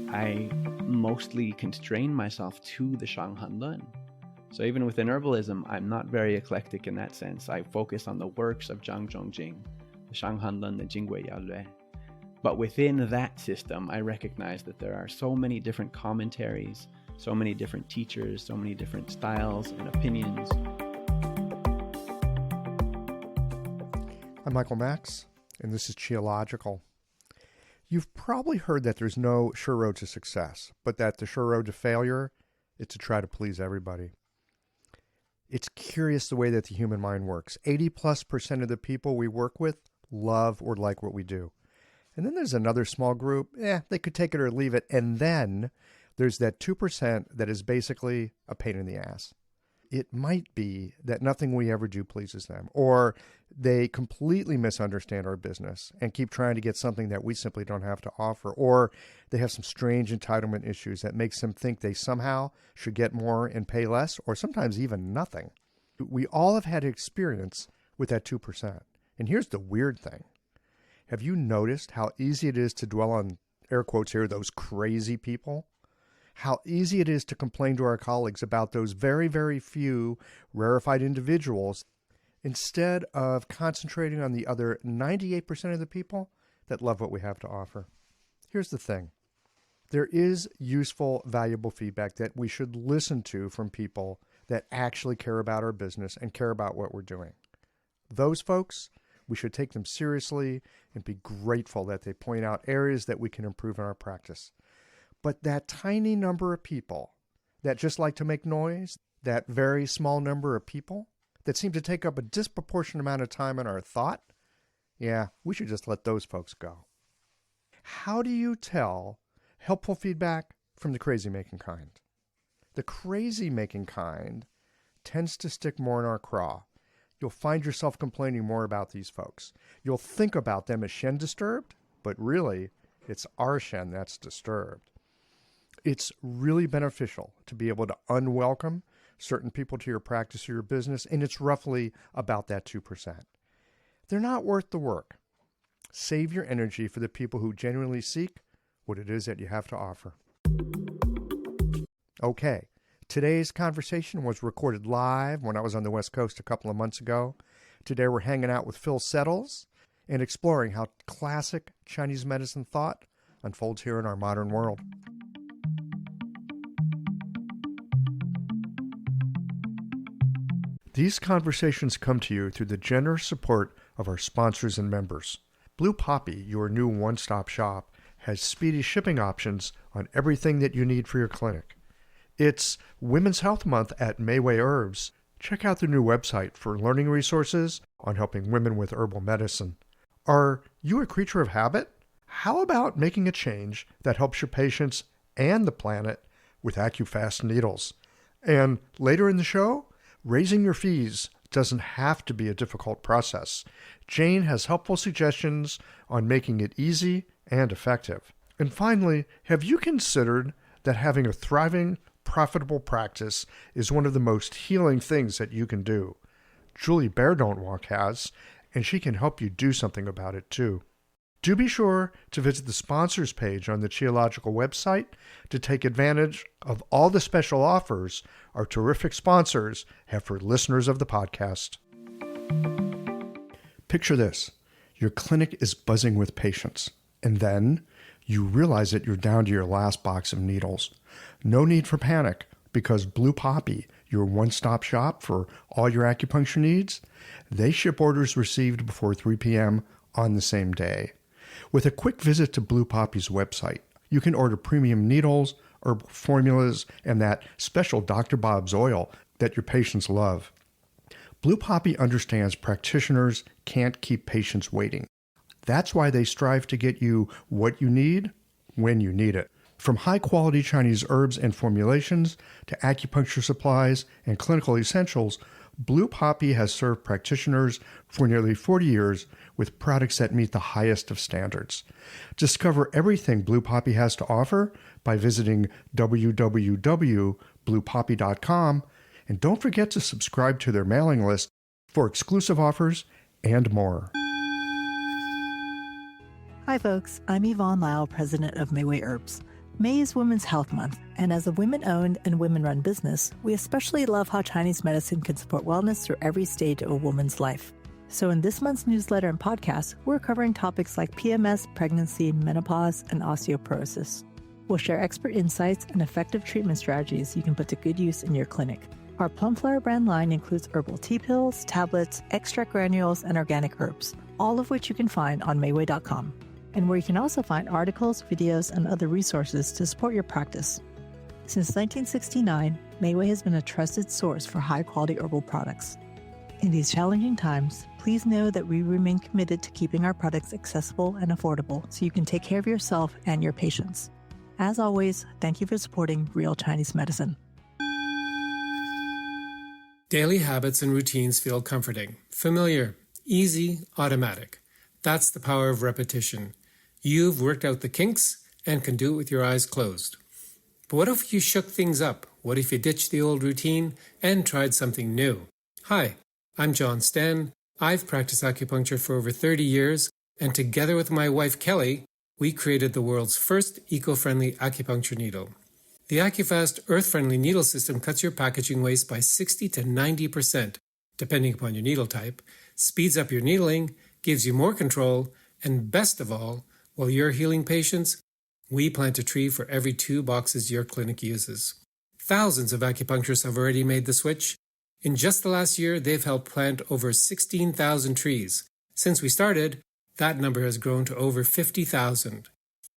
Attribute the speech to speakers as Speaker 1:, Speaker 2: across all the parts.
Speaker 1: I mostly constrain myself to the Shanghanlun. So even within herbalism, I'm not very eclectic in that sense. I focus on the works of Zhang Zhongjing, the Shanghanlun, the Jingwei Yalue. But within that system, I recognize that there are so many different commentaries, so many different teachers, so many different styles and opinions.
Speaker 2: I'm Michael Max, and this is Qiological. You've probably heard that there's no sure road to success, but that the sure road to failure is to try to please everybody. It's curious the way that the human mind works. 80+% of the people we work with love or like what we do. And then there's another small group, they could take it or leave it. And then there's that 2% that is basically a pain in the ass. It might be that nothing we ever do pleases them, or they completely misunderstand our business and keep trying to get something that we simply don't have to offer, or they have some strange entitlement issues that makes them think they somehow should get more and pay less, or sometimes even nothing. We all have had experience with that 2%. And here's the weird thing. Have you noticed how easy it is to dwell on, air quotes here, those crazy people? How easy it is to complain to our colleagues about those very, very few rarefied individuals instead of concentrating on the other 98% of the people that love what we have to offer. Here's the thing. There is useful, valuable feedback that we should listen to from people that actually care about our business and care about what we're doing. Those folks, we should take them seriously and be grateful that they point out areas that we can improve in our practice. But that tiny number of people that just like to make noise, that very small number of people that seem to take up a disproportionate amount of time in our thought, we should just let those folks go. How do you tell helpful feedback from the crazy-making kind? The crazy-making kind tends to stick more in our craw. You'll find yourself complaining more about these folks. You'll think about them as Shen disturbed, but really, it's our Shen that's disturbed. It's really beneficial to be able to unwelcome certain people to your practice or your business, and it's roughly about that 2%. They're not worth the work. Save your energy for the people who genuinely seek what it is that you have to offer. Okay, today's conversation was recorded live when I was on the West Coast a couple of months ago. Today we're hanging out with Phil Settels and exploring how classic Chinese medicine thought unfolds here in our modern world. These conversations come to you through the generous support of our sponsors and members. Blue Poppy, your new one-stop shop, has speedy shipping options on everything that you need for your clinic. It's Women's Health Month at Mayway Herbs. Check out their new website for learning resources on helping women with herbal medicine. Are you a creature of habit? How about making a change that helps your patients and the planet with AccuFast needles? And later in the show, raising your fees doesn't have to be a difficult process. Jane has helpful suggestions on making it easy and effective. And finally, have you considered that having a thriving, profitable practice is one of the most healing things that you can do? Julie Bear Don't Walk has, and she can help you do something about it too. Do be sure to visit the sponsors page on the Qiological website to take advantage of all the special offers our terrific sponsors have for listeners of the podcast. Picture this. Your clinic is buzzing with patients, and then you realize that you're down to your last box of needles. No need for panic, because Blue Poppy, your one-stop shop for all your acupuncture needs, they ship orders received before 3 p.m. on the same day. With a quick visit to Blue Poppy's website, you can order premium needles, herbal formulas, and that special Dr. Bob's oil that your patients love. Blue Poppy understands practitioners can't keep patients waiting. That's why they strive to get you what you need when you need it. From high-quality Chinese herbs and formulations to acupuncture supplies and clinical essentials, Blue Poppy has served practitioners for nearly 40 years with products that meet the highest of standards. Discover everything Blue Poppy has to offer by visiting www.bluepoppy.com, and don't forget to subscribe to their mailing list for exclusive offers and more.
Speaker 3: Hi folks, I'm Yvonne Lau, president of Mayway Herbs. May is Women's Health Month, and as a women-owned and women-run business, we especially love how Chinese medicine can support wellness through every stage of a woman's life. So in this month's newsletter and podcast, we're covering topics like PMS, pregnancy, menopause, and osteoporosis. We'll share expert insights and effective treatment strategies you can put to good use in your clinic. Our Plumflower brand line includes herbal tea pills, tablets, extract granules, and organic herbs, all of which you can find on Mayway.com, and where you can also find articles, videos, and other resources to support your practice. Since 1969, Mayway has been a trusted source for high-quality herbal products. In these challenging times, please know that we remain committed to keeping our products accessible and affordable so you can take care of yourself and your patients. As always, thank you for supporting Real Chinese Medicine.
Speaker 4: Daily habits and routines feel comforting, familiar, easy, automatic. That's the power of repetition. You've worked out the kinks and can do it with your eyes closed. But what if you shook things up? What if you ditched the old routine and tried something new? Hi, I'm John Sten. I've practiced acupuncture for over 30 years, and together with my wife Kelly, we created the world's first eco-friendly acupuncture needle. The AcuFast earth-friendly needle system cuts your packaging waste by 60 to 90%, depending upon your needle type, speeds up your needling, gives you more control, and best of all, while you're healing patients, we plant a tree for every 2 boxes your clinic uses. Thousands of acupuncturists have already made the switch. In just the last year, they've helped plant over 16,000 trees. Since we started, that number has grown to over 50,000.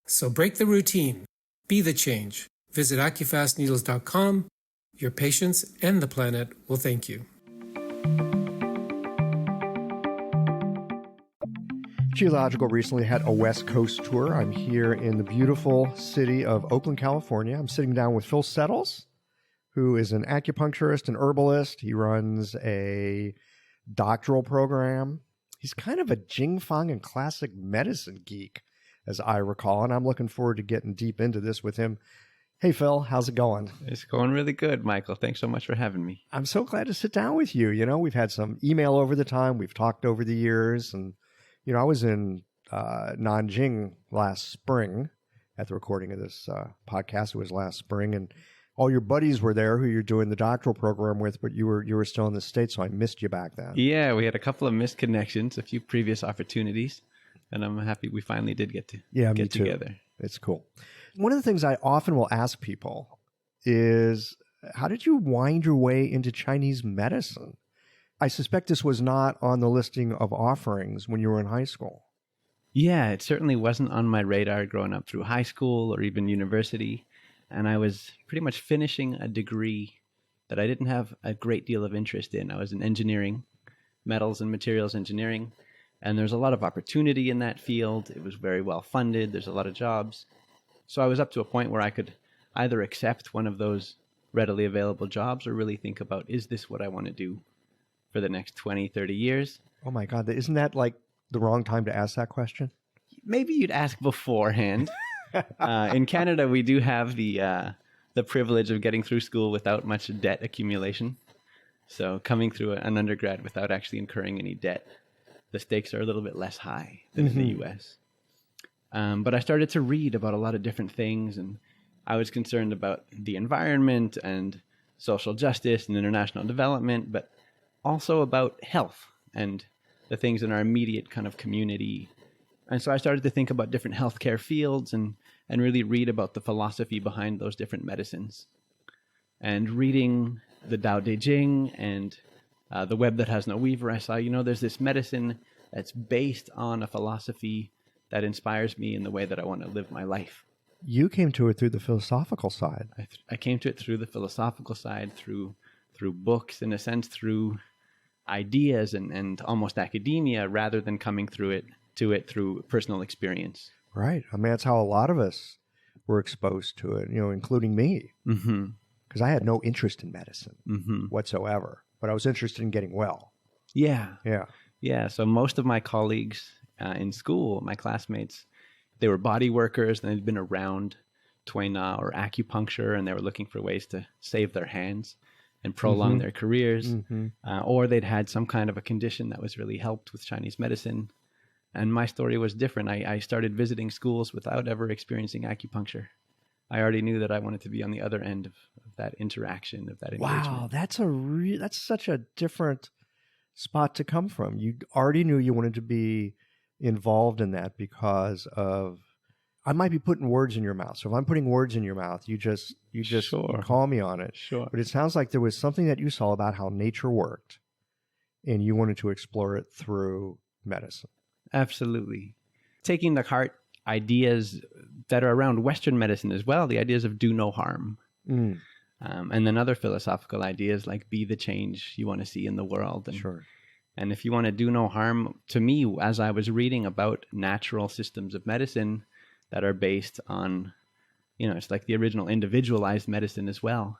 Speaker 4: So break the routine. Be the change. Visit AcuFastNeedles.com. Your patients and the planet will thank you.
Speaker 2: Geological recently had a West Coast tour. I'm here in the beautiful city of Oakland, California. I'm sitting down with Phil Settels, who is an acupuncturist and herbalist. He runs a doctoral program. He's kind of a Jing-Fang and classic medicine geek, as I recall, and I'm looking forward to getting deep into this with him. Hey, Phil, how's it going?
Speaker 1: It's going really good, Michael. Thanks so much for having me.
Speaker 2: I'm so glad to sit down with you. You know, we've had some email over the time. We've talked over the years. And, you know, I was in Nanjing last spring at the recording of this podcast. It was last spring. And all your buddies were there who you're doing the doctoral program with, but you were still in the States, so I missed you back then.
Speaker 1: Yeah, we had a couple of missed connections, a few previous opportunities, and I'm happy we finally did get to get together.
Speaker 2: It's cool. One of the things I often will ask people is, how did you wind your way into Chinese medicine? I suspect this was not on the listing of offerings when you were in high school.
Speaker 1: Yeah, it certainly wasn't on my radar growing up through high school or even university. And I was pretty much finishing a degree that I didn't have a great deal of interest in. I was in engineering, metals and materials engineering, and there's a lot of opportunity in that field. It was very well funded. There's a lot of jobs. So I was up to a point where I could either accept one of those readily available jobs or really think about, is this what I want to do for the next 20, 30 years?
Speaker 2: Oh my God, isn't that like the wrong time to ask that question?
Speaker 1: Maybe you'd ask beforehand. In Canada, we do have the privilege of getting through school without much debt accumulation. So coming through an undergrad without actually incurring any debt, the stakes are a little bit less high than in the U.S. But I started to read about a lot of different things, and I was concerned about the environment and social justice and international development, but also about health and the things in our immediate kind of community. And so I started to think about different healthcare fields and really read about the philosophy behind those different medicines. And reading the Tao Te Ching and The Web That Has No Weaver, I saw, there's this medicine that's based on a philosophy that inspires me in the way that I want to live my life.
Speaker 2: You came to it through the philosophical side.
Speaker 1: I came to it through the philosophical side, through books, in a sense, through ideas and almost academia, rather than coming through it through personal experience.
Speaker 2: Right. I mean, that's how a lot of us were exposed to it, including me. Because I had no interest in medicine whatsoever, but I was interested in getting well.
Speaker 1: Yeah.
Speaker 2: Yeah.
Speaker 1: Yeah. So most of my colleagues in school, my classmates, they were body workers and they'd been around Tui Na or acupuncture, and they were looking for ways to save their hands and prolong their careers. Or they'd had some kind of a condition that was really helped with Chinese medicine. And my story was different. I started visiting schools without ever experiencing acupuncture. I already knew that I wanted to be on the other end of that interaction, of that engagement.
Speaker 2: Wow, that's such a different spot to come from. You already knew you wanted to be involved in that because of, I might be putting words in your mouth. So if I'm putting words in your mouth, you just
Speaker 1: Sure.
Speaker 2: call me on it.
Speaker 1: Sure.
Speaker 2: But it sounds like there was something that you saw about how nature worked, and you wanted to explore it through medicine.
Speaker 1: Absolutely. Taking to heart ideas that are around Western medicine as well, the ideas of do no harm. And then other philosophical ideas like be the change you want to see in the world. And,
Speaker 2: Sure.
Speaker 1: and if you want to do no harm, to me, as I was reading about natural systems of medicine that are based on, it's like the original individualized medicine as well.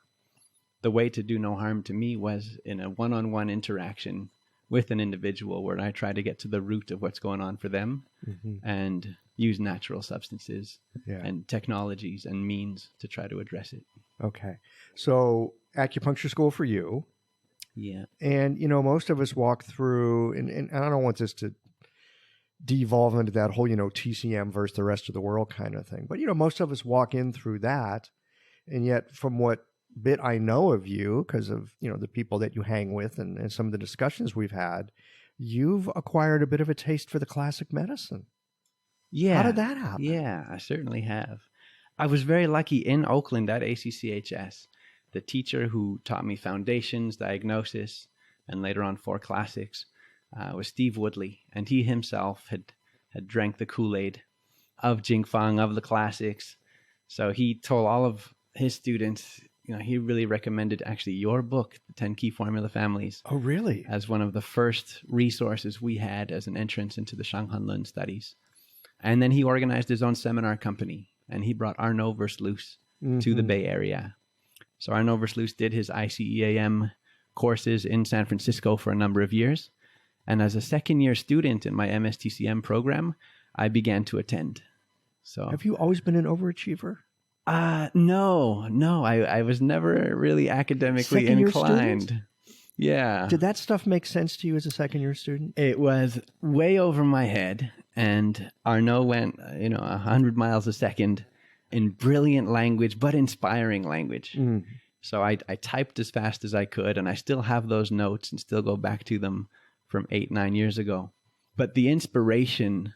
Speaker 1: The way to do no harm to me was in a one-on-one interaction with an individual where I try to get to the root of what's going on for them and use natural substances and technologies and means to try to address it.
Speaker 2: Okay. So acupuncture school for you.
Speaker 1: Yeah.
Speaker 2: And, most of us walk through, and I don't want this to devolve into that whole, TCM versus the rest of the world kind of thing. But, most of us walk in through that. And yet from what bit I know of you, because of, the people that you hang with and some of the discussions we've had, you've acquired a bit of a taste for the classic medicine.
Speaker 1: Yeah.
Speaker 2: How did that happen?
Speaker 1: Yeah, I certainly have. I was very lucky in Oakland at ACCHS. The teacher who taught me foundations, diagnosis, and later on 4 classics was Steve Woodley. And he himself had drank the Kool-Aid of Jingfeng, of the classics. So he told all of his students, he really recommended actually your book, The 10 Key Formula Families.
Speaker 2: Oh, really?
Speaker 1: As one of the first resources we had as an entrance into the Shanghanlun studies. And then he organized his own seminar company, and he brought Arnaud Versluis to the Bay Area. So Arnaud Versluis did his ICEAM courses in San Francisco for a number of years. And as a second-year student in my MSTCM program, I began to attend. So,
Speaker 2: have you always been an overachiever?
Speaker 1: No. I was never really academically inclined.
Speaker 2: Student?
Speaker 1: Yeah.
Speaker 2: Did that stuff make sense to you as a second-year student?
Speaker 1: It was way over my head. And Arnaud went, 100 miles a second in brilliant language, but inspiring language. So I typed as fast as I could, and I still have those notes and still go back to them from 8-9 years ago. But the inspiration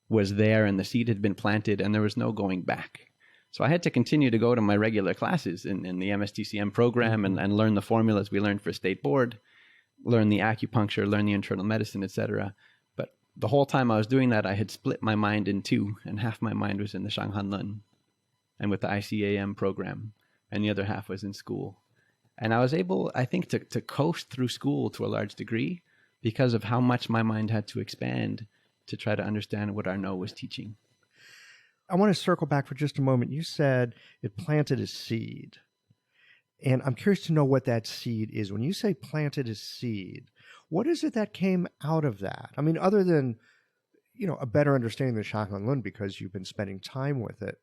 Speaker 1: was there, and the seed had been planted, and there was no going back. So I had to continue to go to my regular classes in the MSTCM program and learn the formulas we learned for state board, learn the acupuncture, learn the internal medicine, etc. But the whole time I was doing that, I had split my mind in two, and half my mind was in the Shanghanlun and with the ICAM program, and the other half was in school. And I was able, I think, to coast through school to a large degree because of how much my mind had to expand to try to understand what Arnaud was teaching.
Speaker 2: I want to circle back for just a moment. You said it planted a seed. And I'm curious to know what that seed is. When you say planted a seed, what is it that came out of that? I mean, other than, a better understanding of the Shanghanlun because you've been spending time with it,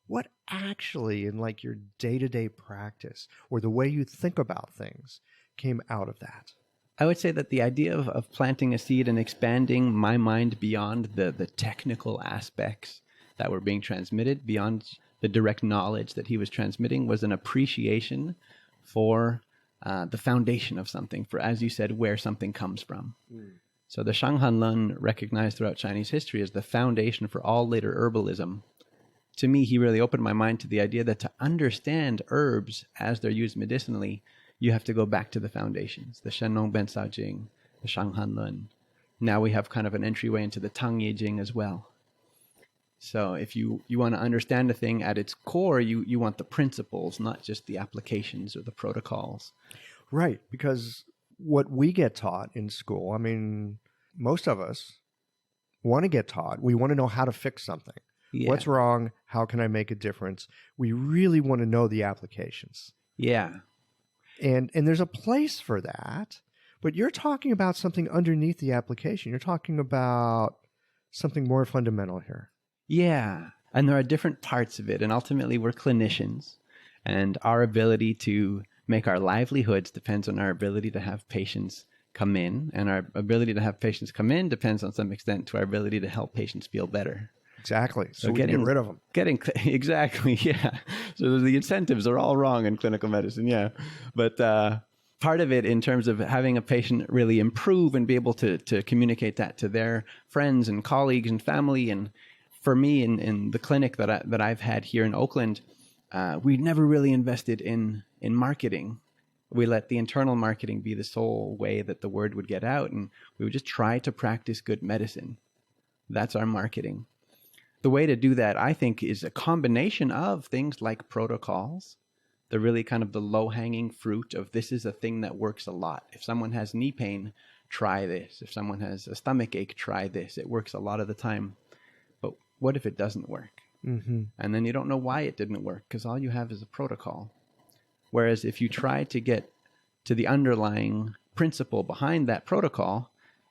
Speaker 2: what actually in like your day-to-day practice or the way you think about things came out of that?
Speaker 1: I would say that the idea of planting a seed and expanding my mind beyond the technical aspects that were being transmitted, beyond the direct knowledge that he was transmitting, was an appreciation for the foundation of something, for, as you said, where something comes from. So the Shanghanlun, recognized throughout Chinese history as the foundation for all later herbalism, to me, he really opened my mind to the idea that to understand herbs as they're used medicinally, you have to go back to the foundations, the Shenrong Bensao Jing, the Shanghanlun. Now we have kind of an entryway into the Tangye Jing as well. So if you want to understand a thing at its core, you want the principles, not just the applications or the protocols.
Speaker 2: Right, because what we get taught in school, I mean, most of us want to get taught. We want to know how to fix something. Yeah. What's wrong? How can I make a difference? We really want to know the applications.
Speaker 1: Yeah.
Speaker 2: And there's a place for that, but you're talking about something underneath the application. You're talking about something more fundamental here.
Speaker 1: Yeah. And there are different parts of it. And ultimately, we're clinicians. And our ability to make our livelihoods depends on our ability to have patients come in. And our ability to have patients come in depends on some extent to our ability to help patients feel better.
Speaker 2: Exactly. So we can get rid of them.
Speaker 1: Exactly, yeah. So the incentives are all wrong in clinical medicine, yeah. But part of it, in terms of having a patient really improve and be able to communicate that to their friends and colleagues and family, and for me in the clinic that I've had here in Oakland, we never really invested in marketing. We let the internal marketing be the sole way that the word would get out, and we would just try to practice good medicine. That's our marketing. The way to do that, I think, is a combination of things like protocols. They're really kind of the low-hanging fruit of this is a thing that works a lot. If someone has knee pain, try this. If someone has a stomach ache, try this. It works a lot of the time. But what if it doesn't work?
Speaker 2: Mm-hmm.
Speaker 1: And then you don't know why it didn't work because all you have is a protocol. Whereas if you try to get to the underlying principle behind that protocol,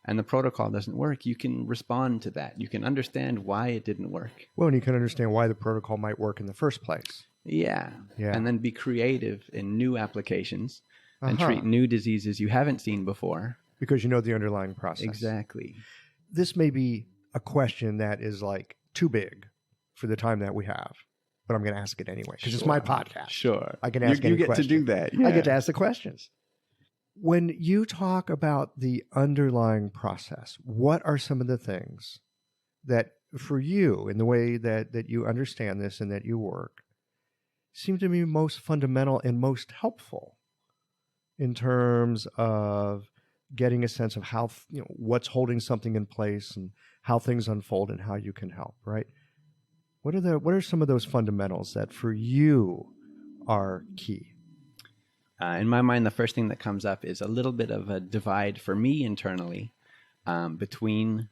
Speaker 1: and the protocol doesn't work, you can respond to that. You can understand why it didn't work.
Speaker 2: Well, and you can understand why the protocol might work in the first place.
Speaker 1: Yeah. And then be creative in new applications and
Speaker 2: Uh-huh.
Speaker 1: treat new diseases you haven't seen before.
Speaker 2: Because you know the underlying process.
Speaker 1: Exactly.
Speaker 2: This may be a question that is like too big for the time that we have, but I'm going to ask it anyway because it's my podcast.
Speaker 1: Sure.
Speaker 2: I can ask
Speaker 1: you
Speaker 2: any
Speaker 1: get
Speaker 2: question.
Speaker 1: to do that. Yeah.
Speaker 2: I get to ask the questions. When you talk about the underlying process, what are some of the things that for you, in the way that you understand this and that you work, seem to be most fundamental and most helpful in terms of getting a sense of how, what's holding something in place and how things unfold and how you can help, right? What are some of those fundamentals that for you are key?
Speaker 1: In my mind, the first thing that comes up is a little bit of a divide for me internally between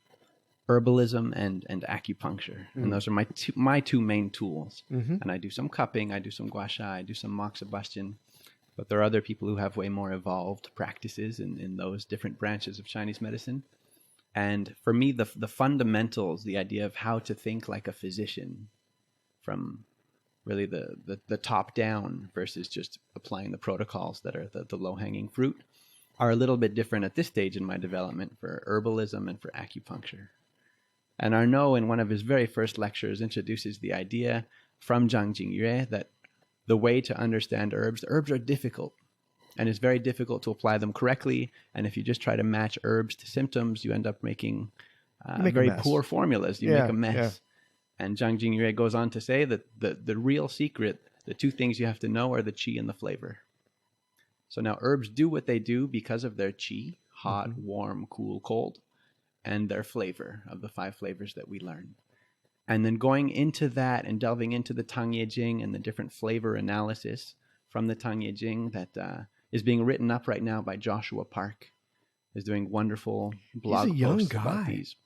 Speaker 1: herbalism and acupuncture. And those are my two main tools. And I do some cupping, I do some gua sha, I do some moxibustion. But there are other people who have way more evolved practices in those different branches of Chinese medicine. And for me, the fundamentals, the idea of how to think like a physician from really the top down versus just applying the protocols that are the low-hanging fruit, are a little bit different at this stage in my development for herbalism and for acupuncture. And Arnaud, in one of his very first lectures, introduces the idea from Zhang Jingyue that the way to understand herbs are difficult. And it's very difficult to apply them correctly. And if you just try to match herbs to symptoms, you end up making very poor formulas. You make a mess. Yeah. And Zhang Jingyue goes on to say that the real secret, the two things you have to know are the qi and the flavor. So now herbs do what they do because of their qi, hot, warm, cool, cold, and their flavor of the 5 flavors that we learn. And then going into that and delving into the Tang Ye Jing and the different flavor analysis from the Tang Ye Jing that is being written up right now by Joshua Park, is doing wonderful blog posts about these.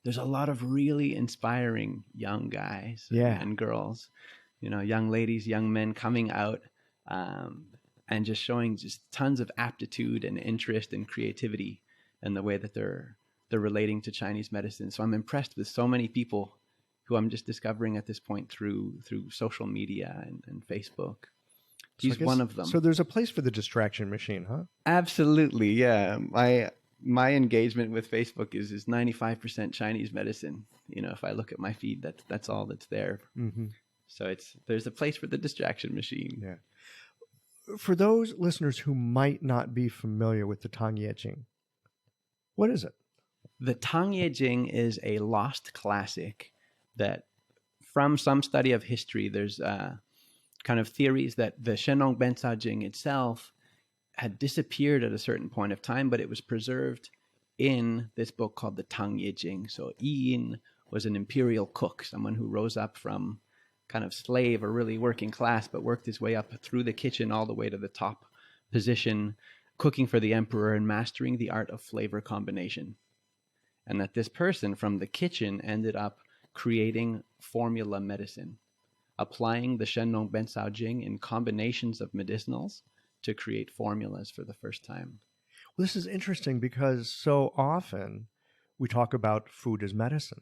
Speaker 1: There's a lot of really inspiring young guys and girls, young ladies, young men coming out and just showing just tons of aptitude and interest and creativity in the way that they're relating to Chinese medicine. So I'm impressed with so many people who I'm just discovering at this point through social media and Facebook. He's one of them.
Speaker 2: So there's a place for the distraction machine, huh?
Speaker 1: Absolutely, yeah. My engagement with Facebook is 95% Chinese medicine. If I look at my feed, that's all that's there. So there's a place for the distraction machine.
Speaker 2: Yeah. For those listeners who might not be familiar with the Tang Ye Jing, what is it?
Speaker 1: The Tang Ye Jing is a lost classic that, from some study of history, there's kind of theories that the Shenong Bensao Jing itself had disappeared at a certain point of time, but it was preserved in this book called the Tang Ye Jing. So Yi Yin was an imperial cook, someone who rose up from kind of slave or really working class, but worked his way up through the kitchen all the way to the top position, cooking for the emperor and mastering the art of flavor combination. And that this person from the kitchen ended up creating formula medicine, applying the Shenong Bensao Jing in combinations of medicinals to create formulas for the first time.
Speaker 2: Well, this is interesting because so often we talk about food as medicine.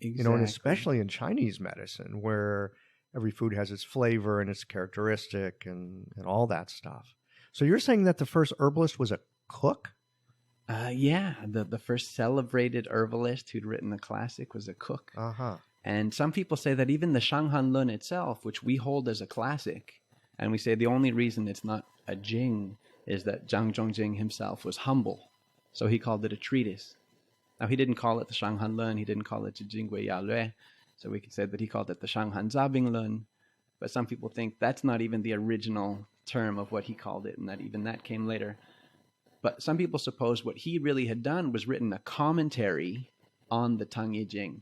Speaker 1: Exactly.
Speaker 2: And especially in Chinese medicine, where every food has its flavor and its characteristic and all that stuff. So you're saying that the first herbalist was a cook?
Speaker 1: Yeah, the first celebrated herbalist who'd written the classic was a cook. And some people say that even the Shanghan Lun itself, which we hold as a classic, and we say the only reason it's not a Jing is that Zhang Zhongjing himself was humble. So he called it a treatise. Now, he didn't call it the Shanghan Lun, he didn't call it the Jingui Ya Lue, so we could say that he called it the Shanghan Zabing Lun. But some people think that's not even the original term of what he called it, and that even that came later. But some people suppose what he really had done was written a commentary on the Tang Ye Jing.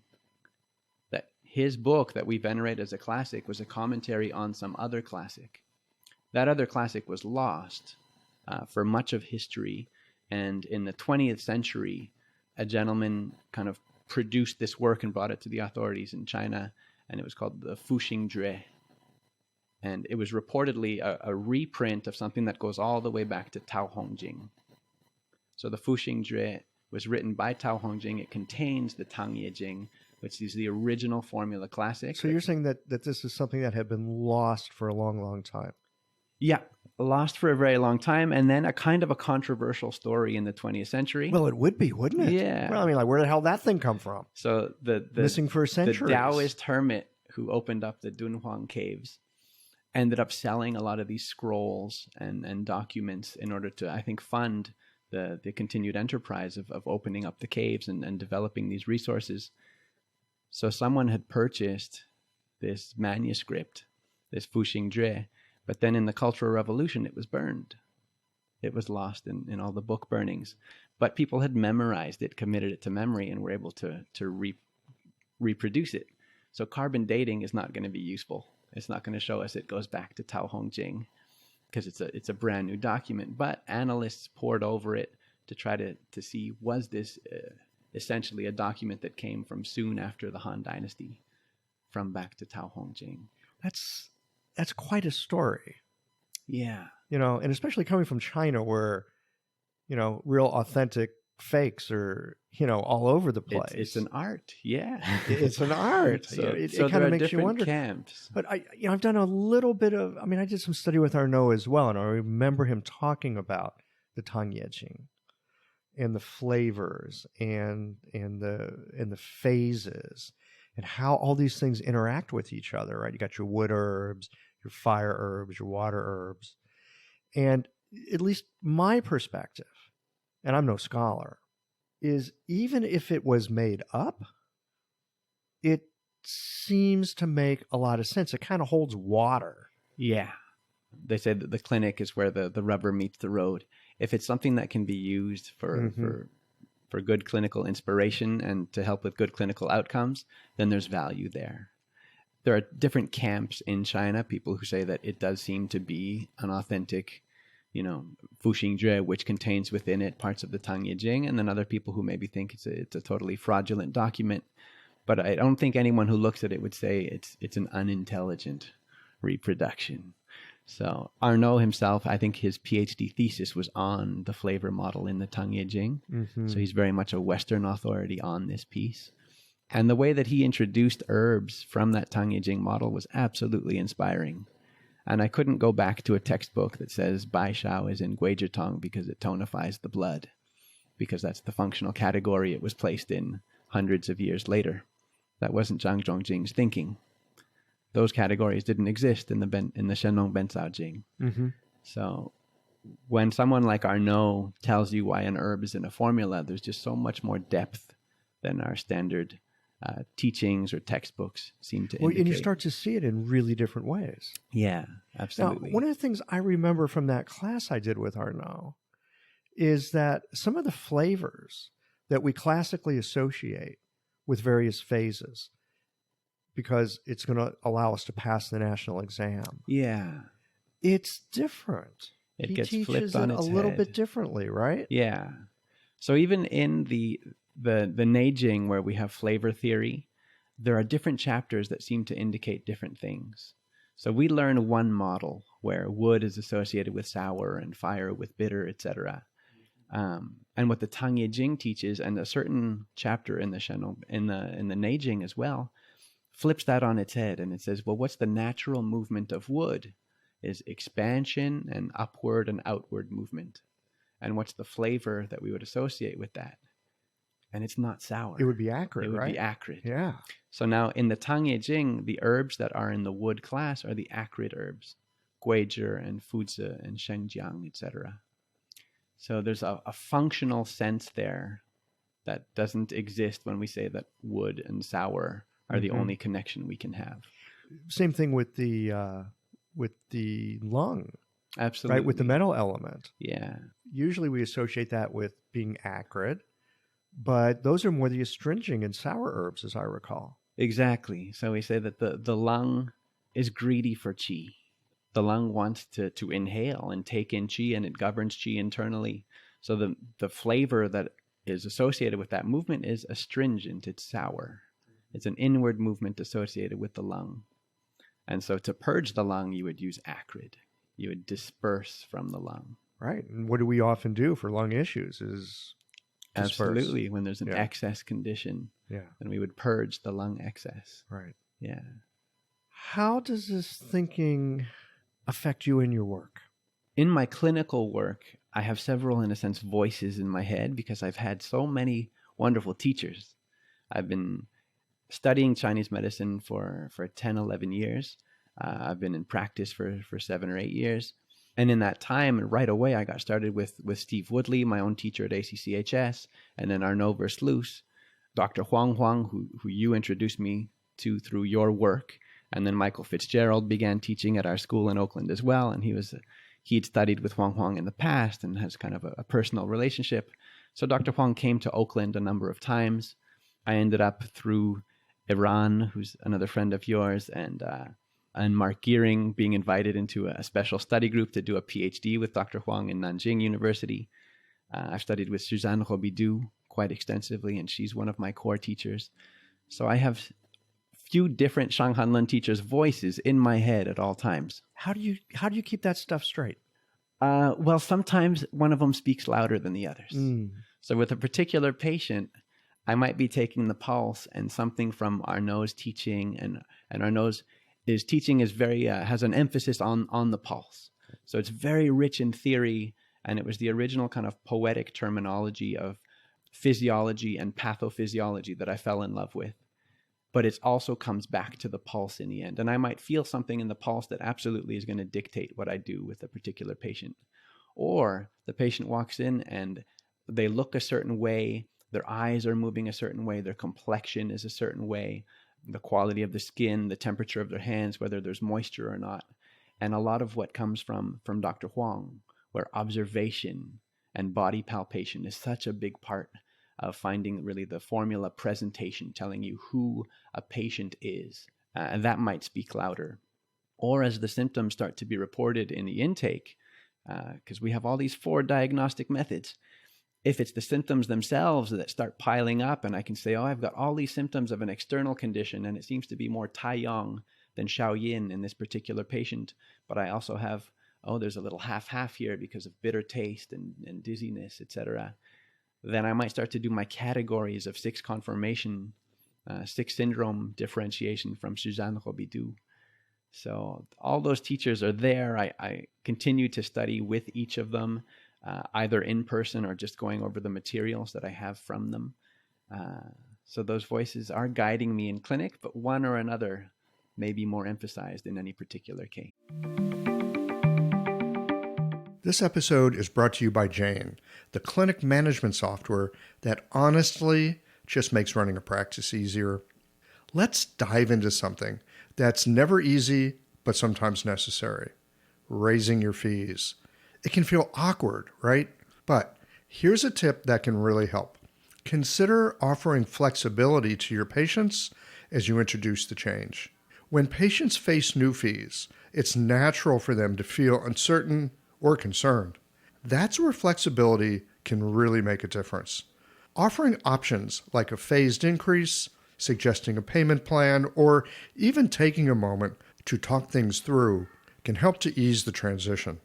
Speaker 1: That his book that we venerate as a classic was a commentary on some other classic. That other classic was lost for much of history, and in the 20th century, a gentleman kind of produced this work and brought it to the authorities in China, and it was called the Fuxing Jue. And it was reportedly a reprint of something that goes all the way back to Tao Hongjing. So the Fuxing Jue was written by Tao Hongjing. It contains the Tang Ye Jing, which is the original formula classic.
Speaker 2: So you're saying that this is something that had been lost for a long, long time?
Speaker 1: Yeah, lost for a very long time, and then a kind of a controversial story in the 20th century.
Speaker 2: Well, it would be, wouldn't it?
Speaker 1: Yeah.
Speaker 2: Well, I mean, like, where the hell did that thing come from?
Speaker 1: So the
Speaker 2: missing for centuries.
Speaker 1: The Taoist hermit who opened up the Dunhuang caves ended up selling a lot of these scrolls and documents in order to, I think, fund the continued enterprise of opening up the caves and developing these resources. So someone had purchased this manuscript, this Fuxing Jue, but then in the Cultural Revolution, it was burned. It was lost in all the book burnings. But people had memorized it, committed it to memory, and were able to reproduce it. So carbon dating is not going to be useful. It's not going to show us it goes back to Tao Hongjing because it's a brand new document. But analysts pored over it to try to see, was this essentially a document that came from soon after the Han Dynasty, from back to Tao Hongjing.
Speaker 2: That's quite a story.
Speaker 1: Yeah.
Speaker 2: And especially coming from China where, real authentic fakes are, all over the place.
Speaker 1: It's an art. Yeah.
Speaker 2: It's an art.
Speaker 1: So
Speaker 2: it kind of makes you wonder.
Speaker 1: Camps.
Speaker 2: But I've done a little bit of, I did some study with Arnaud as well. And I remember him talking about the Tang Ye Jing and the flavors and the phases and how all these things interact with each other, right? You got your wood herbs, your fire herbs, your water herbs. And at least my perspective, and I'm no scholar, is even if it was made up, it seems to make a lot of sense. It kind of holds water.
Speaker 1: Yeah. They say that the clinic is where the rubber meets the road. If it's something that can be used for good clinical inspiration and to help with good clinical outcomes, then there's value there. There are different camps in China, people who say that it does seem to be an authentic, Fuxing Jue, which contains within it parts of the Tang Ye Jing, and then other people who maybe think it's a totally fraudulent document. But I don't think anyone who looks at it would say it's an unintelligent reproduction. So Arnaud himself, I think his PhD thesis was on the flavor model in the Tang Ye Jing. Mm-hmm. So he's very much a Western authority on this piece. And the way that he introduced herbs from that Tang Ye Jing model was absolutely inspiring. And I couldn't go back to a textbook that says Bai Shao is in Guizhitong because it tonifies the blood, because that's the functional category it was placed in hundreds of years later. That wasn't Zhang Zhongjing's thinking. Those categories didn't exist in the Shenlong Benzao Jing. Mm-hmm. So when someone like Arnaud tells you why an herb is in a formula, there's just so much more depth than our standard teachings or textbooks seem to indicate.
Speaker 2: And you start to see it in really different ways.
Speaker 1: Yeah, absolutely.
Speaker 2: Now, one of the things I remember from that class I did with Arnaud is that some of the flavors that we classically associate with various phases, because it's going to allow us to pass the national exam.
Speaker 1: Yeah.
Speaker 2: It's different.
Speaker 1: He
Speaker 2: gets
Speaker 1: flipped
Speaker 2: teaches
Speaker 1: on
Speaker 2: it
Speaker 1: its
Speaker 2: a little
Speaker 1: head.
Speaker 2: bit differently, right?
Speaker 1: Yeah. So even in the Neijing, where we have flavor theory, there are different chapters that seem to indicate different things. So we learn one model where wood is associated with sour and fire with bitter, etc. And what the Tang Ye Jing teaches, and a certain chapter in the Shenlong, in the Neijing as well, flips that on its head, and it says, well, what's the natural movement of wood? Is expansion and upward and outward movement. And what's the flavor that we would associate with that? and it's not sour.
Speaker 2: It would be acrid,
Speaker 1: It would
Speaker 2: right?
Speaker 1: be acrid.
Speaker 2: Yeah.
Speaker 1: So now in the Tang Jing, the herbs that are in the wood class are the acrid herbs, guizhi and fuzi and shengjiang, etc. So there's a functional sense there that doesn't exist when we say that wood and sour are the only connection we can have.
Speaker 2: Same thing with the lung,
Speaker 1: Absolutely.
Speaker 2: right? With the metal element.
Speaker 1: Yeah.
Speaker 2: Usually we associate that with being acrid, but those are more the astringent and sour herbs, as I recall.
Speaker 1: Exactly. So we say that the lung is greedy for qi. The lung wants to inhale and take in qi, and it governs qi internally. So the flavor that is associated with that movement is astringent. It's sour. It's an inward movement associated with the lung. And so to purge the lung, you would use acrid. You would disperse from the lung.
Speaker 2: Right. And what do we often do for lung issues is disperse.
Speaker 1: Absolutely. When there's an excess condition, then we would purge the lung excess.
Speaker 2: Right.
Speaker 1: Yeah.
Speaker 2: How does this thinking affect you in your work?
Speaker 1: In my clinical work, I have several, in a sense, voices in my head because I've had so many wonderful teachers. I've been studying Chinese medicine for 10, 11 years. I've been in practice for 7 or 8 years. And in that time, right away, I got started with Steve Woodley, my own teacher at ACCHS, and then Arnaud Versluis, Dr. Huang, who you introduced me to through your work. And then Michael Fitzgerald began teaching at our school in Oakland as well. And he'd studied with Huang in the past and has kind of a personal relationship. So Dr. Huang came to Oakland a number of times. I ended up through Iran, who's another friend of yours, and Mark Gearing being invited into a special study group to do a PhD with Dr. Huang in Nanjing University. I've studied with Suzanne Robidoux quite extensively, and she's one of my core teachers. So I have few different Shanghanlun teachers' voices in my head at all times.
Speaker 2: How do you keep that stuff straight?
Speaker 1: Well, sometimes one of them speaks louder than the others. So with a particular patient, I might be taking the pulse, and something from Arnaud's teaching, and Arnaud's teaching is very has an emphasis on the pulse. So it's very rich in theory, and it was the original kind of poetic terminology of physiology and pathophysiology that I fell in love with. But it also comes back to the pulse in the end. And I might feel something in the pulse that absolutely is going to dictate what I do with a particular patient. Or the patient walks in and they look a certain way, their eyes are moving a certain way, their complexion is a certain way, the quality of the skin, the temperature of their hands, whether there's moisture or not. And a lot of what comes from Dr. Huang, where observation and body palpation is such a big part of finding really the formula presentation, telling you who a patient is. And that might speak louder. Or as the symptoms start to be reported in the intake, because we have all these 4 diagnostic methods. If it's the symptoms themselves that start piling up, and I can say, I've got all these symptoms of an external condition, and it seems to be more Taiyang than Shaoyin in this particular patient, but I also have, there's a little half-half here because of bitter taste and dizziness, etc. Then I might start to do my categories of 6 conformation, 6 syndrome differentiation from Suzanne Robidoux. So all those teachers are there. I continue to study with each of them, either in person or just going over the materials that I have from them. So those voices are guiding me in clinic, but one or another may be more emphasized in any particular case.
Speaker 2: This episode is brought to you by Jane, the clinic management software that honestly just makes running a practice easier. Let's dive into something that's never easy, but sometimes necessary: raising your fees. It can feel awkward, right? But here's a tip that can really help. Consider offering flexibility to your patients as you introduce the change. When patients face new fees, it's natural for them to feel uncertain or concerned. That's where flexibility can really make a difference. Offering options like a phased increase, suggesting a payment plan, or even taking a moment to talk things through can help to ease the transition.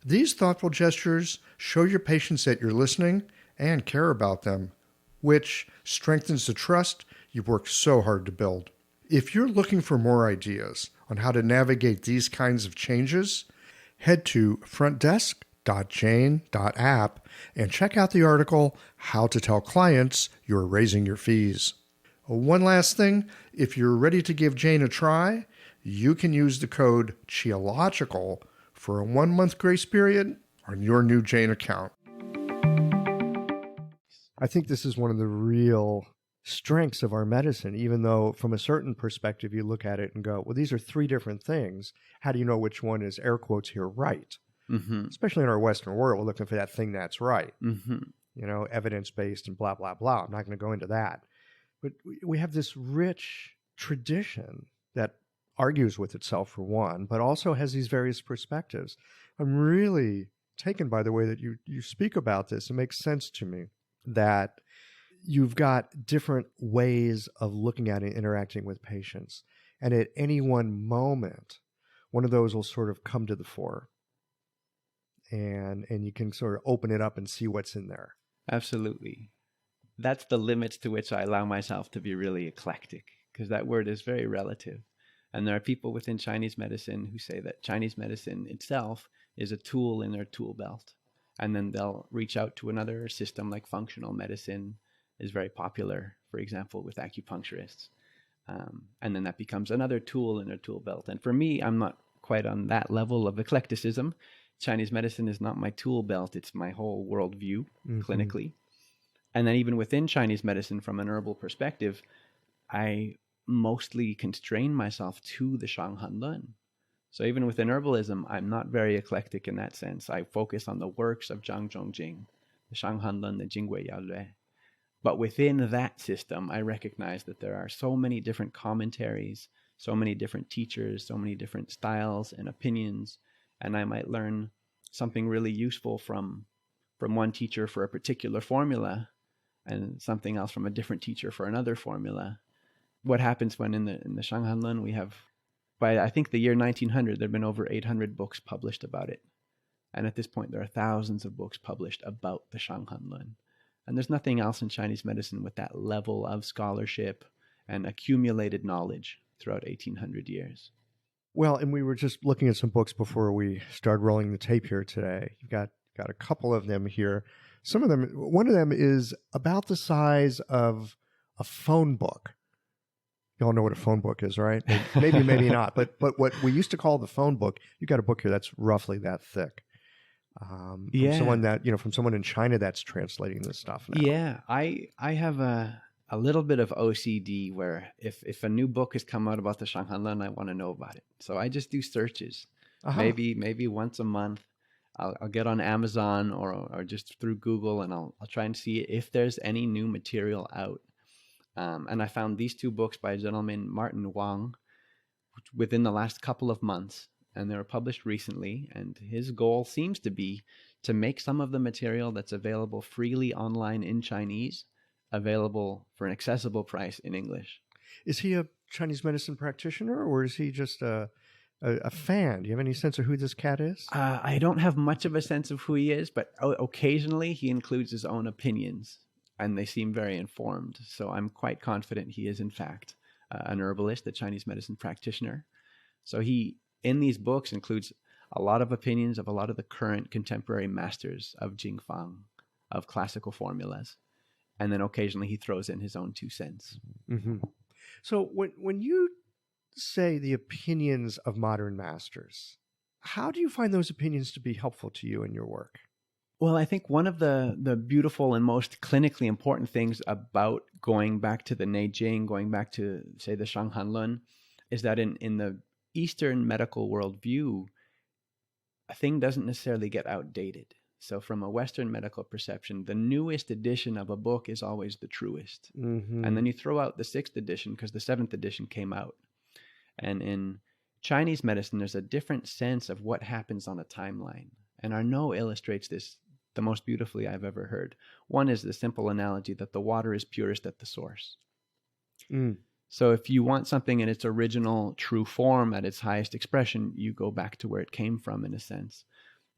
Speaker 2: These thoughtful gestures show your patients that you're listening and care about them, which strengthens the trust you've worked so hard to build. If you're looking for more ideas on how to navigate these kinds of changes, head to frontdesk.com. www.jane.app and check out the article, How to Tell Clients You're Raising Your Fees. One last thing, if you're ready to give Jane a try, you can use the code CHIOLOGICAL for a 1-month grace period on your new Jane account. I think this is one of the real strengths of our medicine, even though from a certain perspective you look at it and go, well, these are 3 different things. How do you know which one is, air quotes here, right?
Speaker 1: Mm-hmm.
Speaker 2: Especially in our Western world, we're looking for that thing that's right.
Speaker 1: Mm-hmm.
Speaker 2: You know, evidence-based and blah, blah, blah. I'm not going to go into that. But we have this rich tradition that argues with itself, for one, but also has these various perspectives. I'm really taken by the way that you speak about this. It makes sense to me that you've got different ways of looking at and interacting with patients. And at any one moment, one of those will sort of come to the fore. And you can sort of open it up and see what's in there.
Speaker 1: Absolutely. That's the limits to which I allow myself to be really eclectic, because that word is very relative. And there are people within Chinese medicine who say that Chinese medicine itself is a tool in their tool belt. And then they'll reach out to another system like functional medicine is very popular, for example, with acupuncturists. And then that becomes another tool in their tool belt. And for me, I'm not quite on that level of eclecticism. Chinese medicine is not my tool belt. It's my whole worldview clinically. And then even within Chinese medicine, from an herbal perspective, I mostly constrain myself to the Shanghanlun. So even within herbalism, I'm not very eclectic in that sense. I focus on the works of Zhang Zhongjing, the Shanghanlun, the Jingwei Yaolue. But within that system, I recognize that there are so many different commentaries, so many different teachers, so many different styles and opinions, and I might learn something really useful from one teacher for a particular formula and something else from a different teacher for another formula. What happens when in the Shanghanlun we have, by I think the year 1900, there have been over 800 books published about it. And at this point, there are thousands of books published about the Shanghanlun. And there's nothing else in Chinese medicine with that level of scholarship and accumulated knowledge throughout 1800 years.
Speaker 2: Well, and we were just looking at some books before we started rolling the tape here today. You've got a couple of them here. Some of them, one of them is about the size of a phone book. You all know what a phone book is, right? Maybe not. But what we used to call the phone book, you got a book here that's roughly that thick. From someone in China that's translating this stuff now.
Speaker 1: Yeah, I have a little bit of OCD where if a new book has come out about the Shanghanlun, I want to know about it. So I just do searches. Maybe once a month. I'll get on Amazon or just through Google, and I'll try and see if there's any new material out. And I found these 2 books by a gentleman, Martin Wang, within the last couple of months. And they were published recently. And his goal seems to be to make some of the material that's available freely online in Chinese available for an accessible price in English.
Speaker 2: Is he a Chinese medicine practitioner, or is he just a fan? Do you have any sense of who this cat is?
Speaker 1: I don't have much of a sense of who he is, but occasionally he includes his own opinions, and they seem very informed. So I'm quite confident he is, in fact, an herbalist, a Chinese medicine practitioner. So he, in these books, includes a lot of opinions of a lot of the current contemporary masters of Jingfang, of classical formulas. And then occasionally he throws in his own 2 cents.
Speaker 2: Mm-hmm. So when you say the opinions of modern masters, how do you find those opinions to be helpful to you in your work?
Speaker 1: Well, I think one of the beautiful and most clinically important things about going back to the Neijing, going back to, say, the Shanghanlun, is that in the Eastern medical worldview, a thing doesn't necessarily get outdated. So from a Western medical perception, the newest edition of a book is always the truest.
Speaker 2: Mm-hmm.
Speaker 1: And then you throw out the 6th edition because the 7th edition came out. And in Chinese medicine, there's a different sense of what happens on a timeline. And Arnaud illustrates this the most beautifully I've ever heard. One is the simple analogy that the water is purest at the source. So if you want something in its original true form, at its highest expression, you go back to where it came from, in a sense.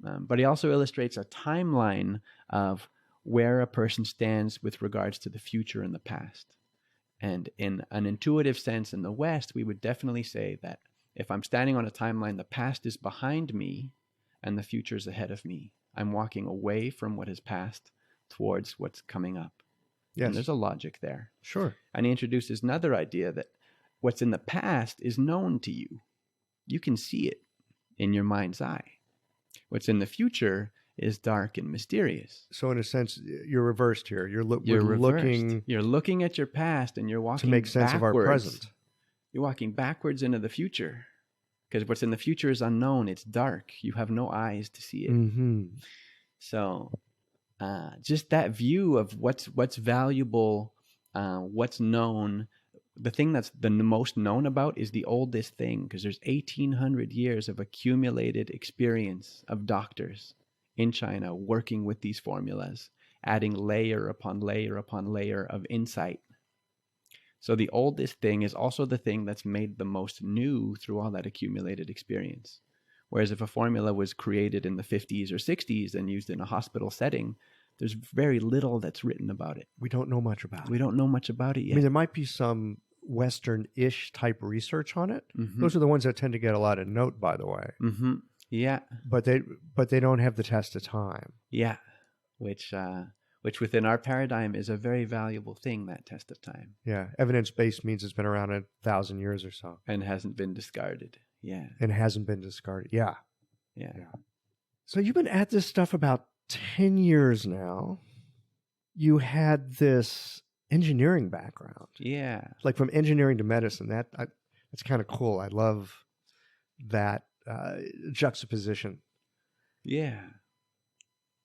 Speaker 1: But he also illustrates a timeline of where a person stands with regards to the future and the past. And in an intuitive sense in the West, we would definitely say that if I'm standing on a timeline, the past is behind me and the future is ahead of me. I'm walking away from what has passed towards what's coming up.
Speaker 2: Yes.
Speaker 1: And there's a logic there.
Speaker 2: Sure.
Speaker 1: And he introduces another idea that what's in the past is known to you. You can see it in your mind's eye. What's in the future is dark and mysterious.
Speaker 2: So in a sense, you're reversed here. You're
Speaker 1: Reversed.
Speaker 2: looking.
Speaker 1: You're looking at your past and you're walking
Speaker 2: to make sense
Speaker 1: backwards.
Speaker 2: of our present.
Speaker 1: You're walking backwards into the future because what's in the future is unknown. It's dark. You have no eyes to see it.
Speaker 2: Mm-hmm.
Speaker 1: So just that view of what's valuable, what's known. The thing that's the most known about is the oldest thing, because there's 1,800 years of accumulated experience of doctors in China working with these formulas, adding layer upon layer upon layer of insight. So the oldest thing is also the thing that's made the most new through all that accumulated experience. Whereas if a formula was created in the 50s or 60s and used in a hospital setting, there's very little that's written about it.
Speaker 2: We don't know much about it.
Speaker 1: We don't know much about it yet.
Speaker 2: I mean, there might be some Western-ish type research on it.
Speaker 1: Mm-hmm.
Speaker 2: Those are the ones that tend to get a lot of note, by the way.
Speaker 1: Mm-hmm. Yeah.
Speaker 2: But they don't have the test of time.
Speaker 1: Yeah. Which within our paradigm is a very valuable thing, that test of time.
Speaker 2: Yeah. Evidence-based means it's been around 1,000 years or so.
Speaker 1: And hasn't been discarded. Yeah.
Speaker 2: And hasn't been discarded. Yeah.
Speaker 1: Yeah.
Speaker 2: So you've been at this stuff about 10 years now. You had this engineering background.
Speaker 1: Yeah.
Speaker 2: Like from engineering to medicine. That's kind of cool. I love that juxtaposition.
Speaker 1: Yeah.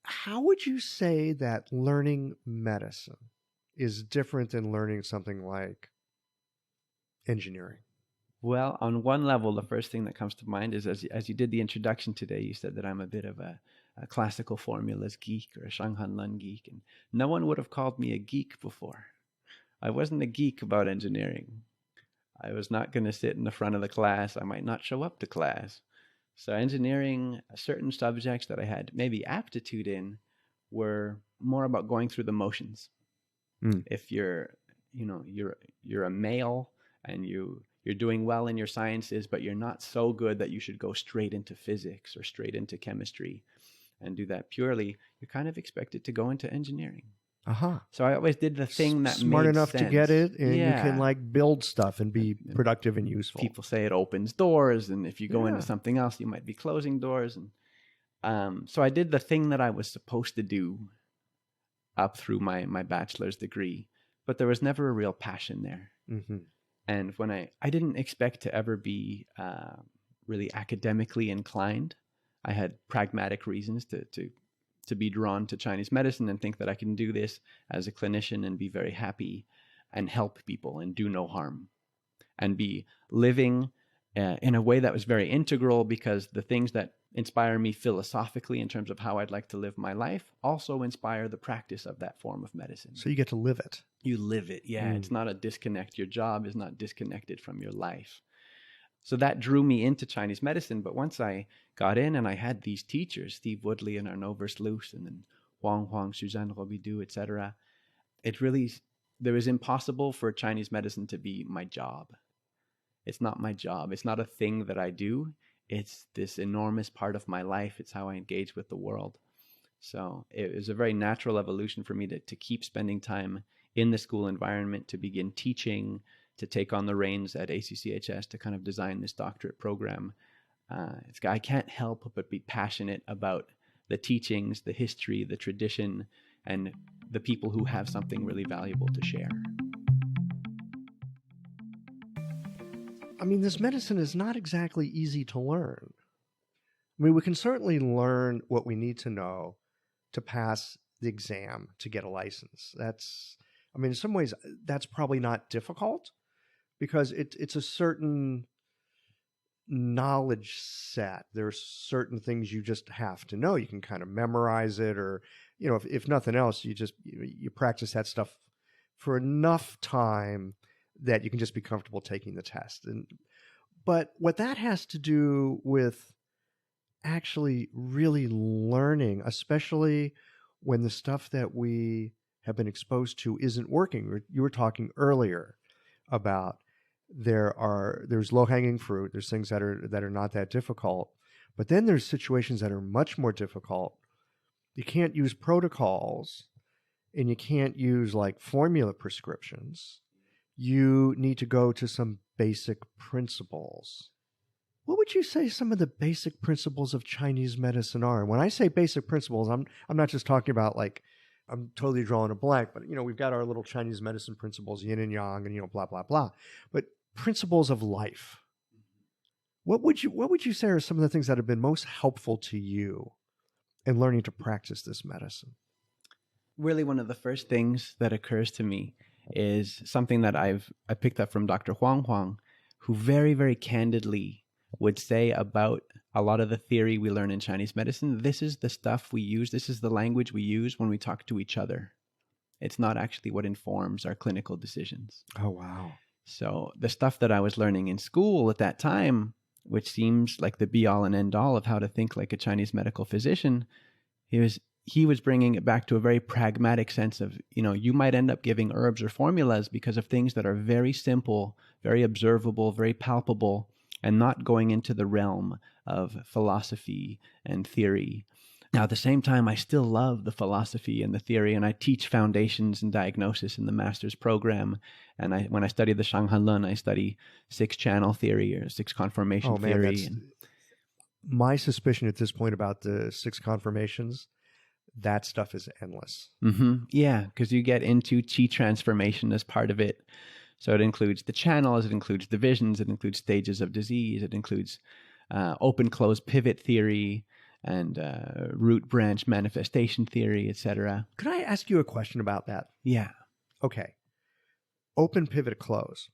Speaker 2: How would you say that learning medicine is different than learning something like engineering?
Speaker 1: Well, on one level, the first thing that comes to mind is as you did the introduction today, you said that I'm a bit of a classical formulas geek or a Shanghanlun geek, and no one would have called me a geek before. I wasn't a geek about engineering. I was not going to sit in the front of the class. I might not show up to class. So engineering, certain subjects that I had maybe aptitude in were more about going through the motions. If you're a male and you're doing well in your sciences, but you're not so good that you should go straight into physics or straight into chemistry and do that purely, you're kind of expected to go into engineering.
Speaker 2: Uh-huh.
Speaker 1: So I always did the thing that
Speaker 2: smart
Speaker 1: made
Speaker 2: enough
Speaker 1: sense.
Speaker 2: to get it, and
Speaker 1: Yeah.
Speaker 2: you can like build stuff and be productive and useful.
Speaker 1: People say it opens doors, and if you go
Speaker 2: Yeah.
Speaker 1: into something else, you might be closing doors. And so I did the thing that I was supposed to do up through my bachelor's degree, but there was never a real passion there.
Speaker 2: Mm-hmm.
Speaker 1: And when I didn't expect to ever be really academically inclined. I had pragmatic reasons to be drawn to Chinese medicine and think that I can do this as a clinician and be very happy and help people and do no harm and be living in a way that was very integral, because the things that inspire me philosophically in terms of how I'd like to live my life also inspire the practice of that form of medicine.
Speaker 2: So you get to live it.
Speaker 1: You live it. Yeah. It's not a disconnect. Your job is not disconnected from your life. So that drew me into Chinese medicine. But once I got in and I had these teachers, Steve Woodley and Arnaud Versluis, and then Huang, Suzanne Robidoux, etc., there was impossible for Chinese medicine to be my job. It's not my job. It's not a thing that I do. It's this enormous part of my life. It's how I engage with the world. So it was a very natural evolution for me to keep spending time in the school environment, to begin teaching, to take on the reins at ACCHS to kind of design this doctorate program. I can't help but be passionate about the teachings, the history, the tradition, and the people who have something really valuable to share.
Speaker 2: I mean, this medicine is not exactly easy to learn. I mean, we can certainly learn what we need to know to pass the exam to get a license. In some ways, that's probably not difficult, because it's a certain knowledge set. There's certain things you just have to know. You can kind of memorize it, or, if nothing else, you practice that stuff for enough time that you can just be comfortable taking the test. But what that has to do with actually really learning, especially when the stuff that we have been exposed to isn't working. You were talking earlier about there's low-hanging fruit. There's things that are not that difficult, but then there's situations that are much more difficult You can't use protocols, and you can't use like formula prescriptions. You need to go to some basic principles. What would you say some of the basic principles of Chinese medicine are? And when I say basic principles, I'm not just talking about like, I'm totally drawing a blank, but we've got our little Chinese medicine principles, yin and yang, and blah blah blah. But principles of life. What would you say are some of the things that have been most helpful to you in learning to practice this medicine?
Speaker 1: Really, one of the first things that occurs to me is something that I picked up from Dr. Huang, who very, very candidly would say about a lot of the theory we learn in Chinese medicine. This is the stuff we use. This is the language we use when we talk to each other. It's not actually what informs our clinical decisions.
Speaker 2: Oh, wow.
Speaker 1: So the stuff that I was learning in school at that time, which seems like the be all and end all of how to think like a Chinese medical physician, he was bringing it back to a very pragmatic sense of, you might end up giving herbs or formulas because of things that are very simple, very observable, very palpable, and not going into the realm of philosophy and theory. Now, at the same time, I still love the philosophy and the theory, and I teach foundations and diagnosis in the master's program. And when I study the Shanghanlun, I study 6-channel theory or 6 conformation theory.
Speaker 2: My suspicion at this point about the 6 conformations, that stuff is endless.
Speaker 1: Mm-hmm. Yeah, because you get into qi transformation as part of it. So it includes the channels, it includes divisions, it includes stages of disease, it includes open-close pivot theory, and root branch manifestation theory, etc.
Speaker 2: Could I ask you a question about that?
Speaker 1: Yeah.
Speaker 2: Okay. Open, pivot, close.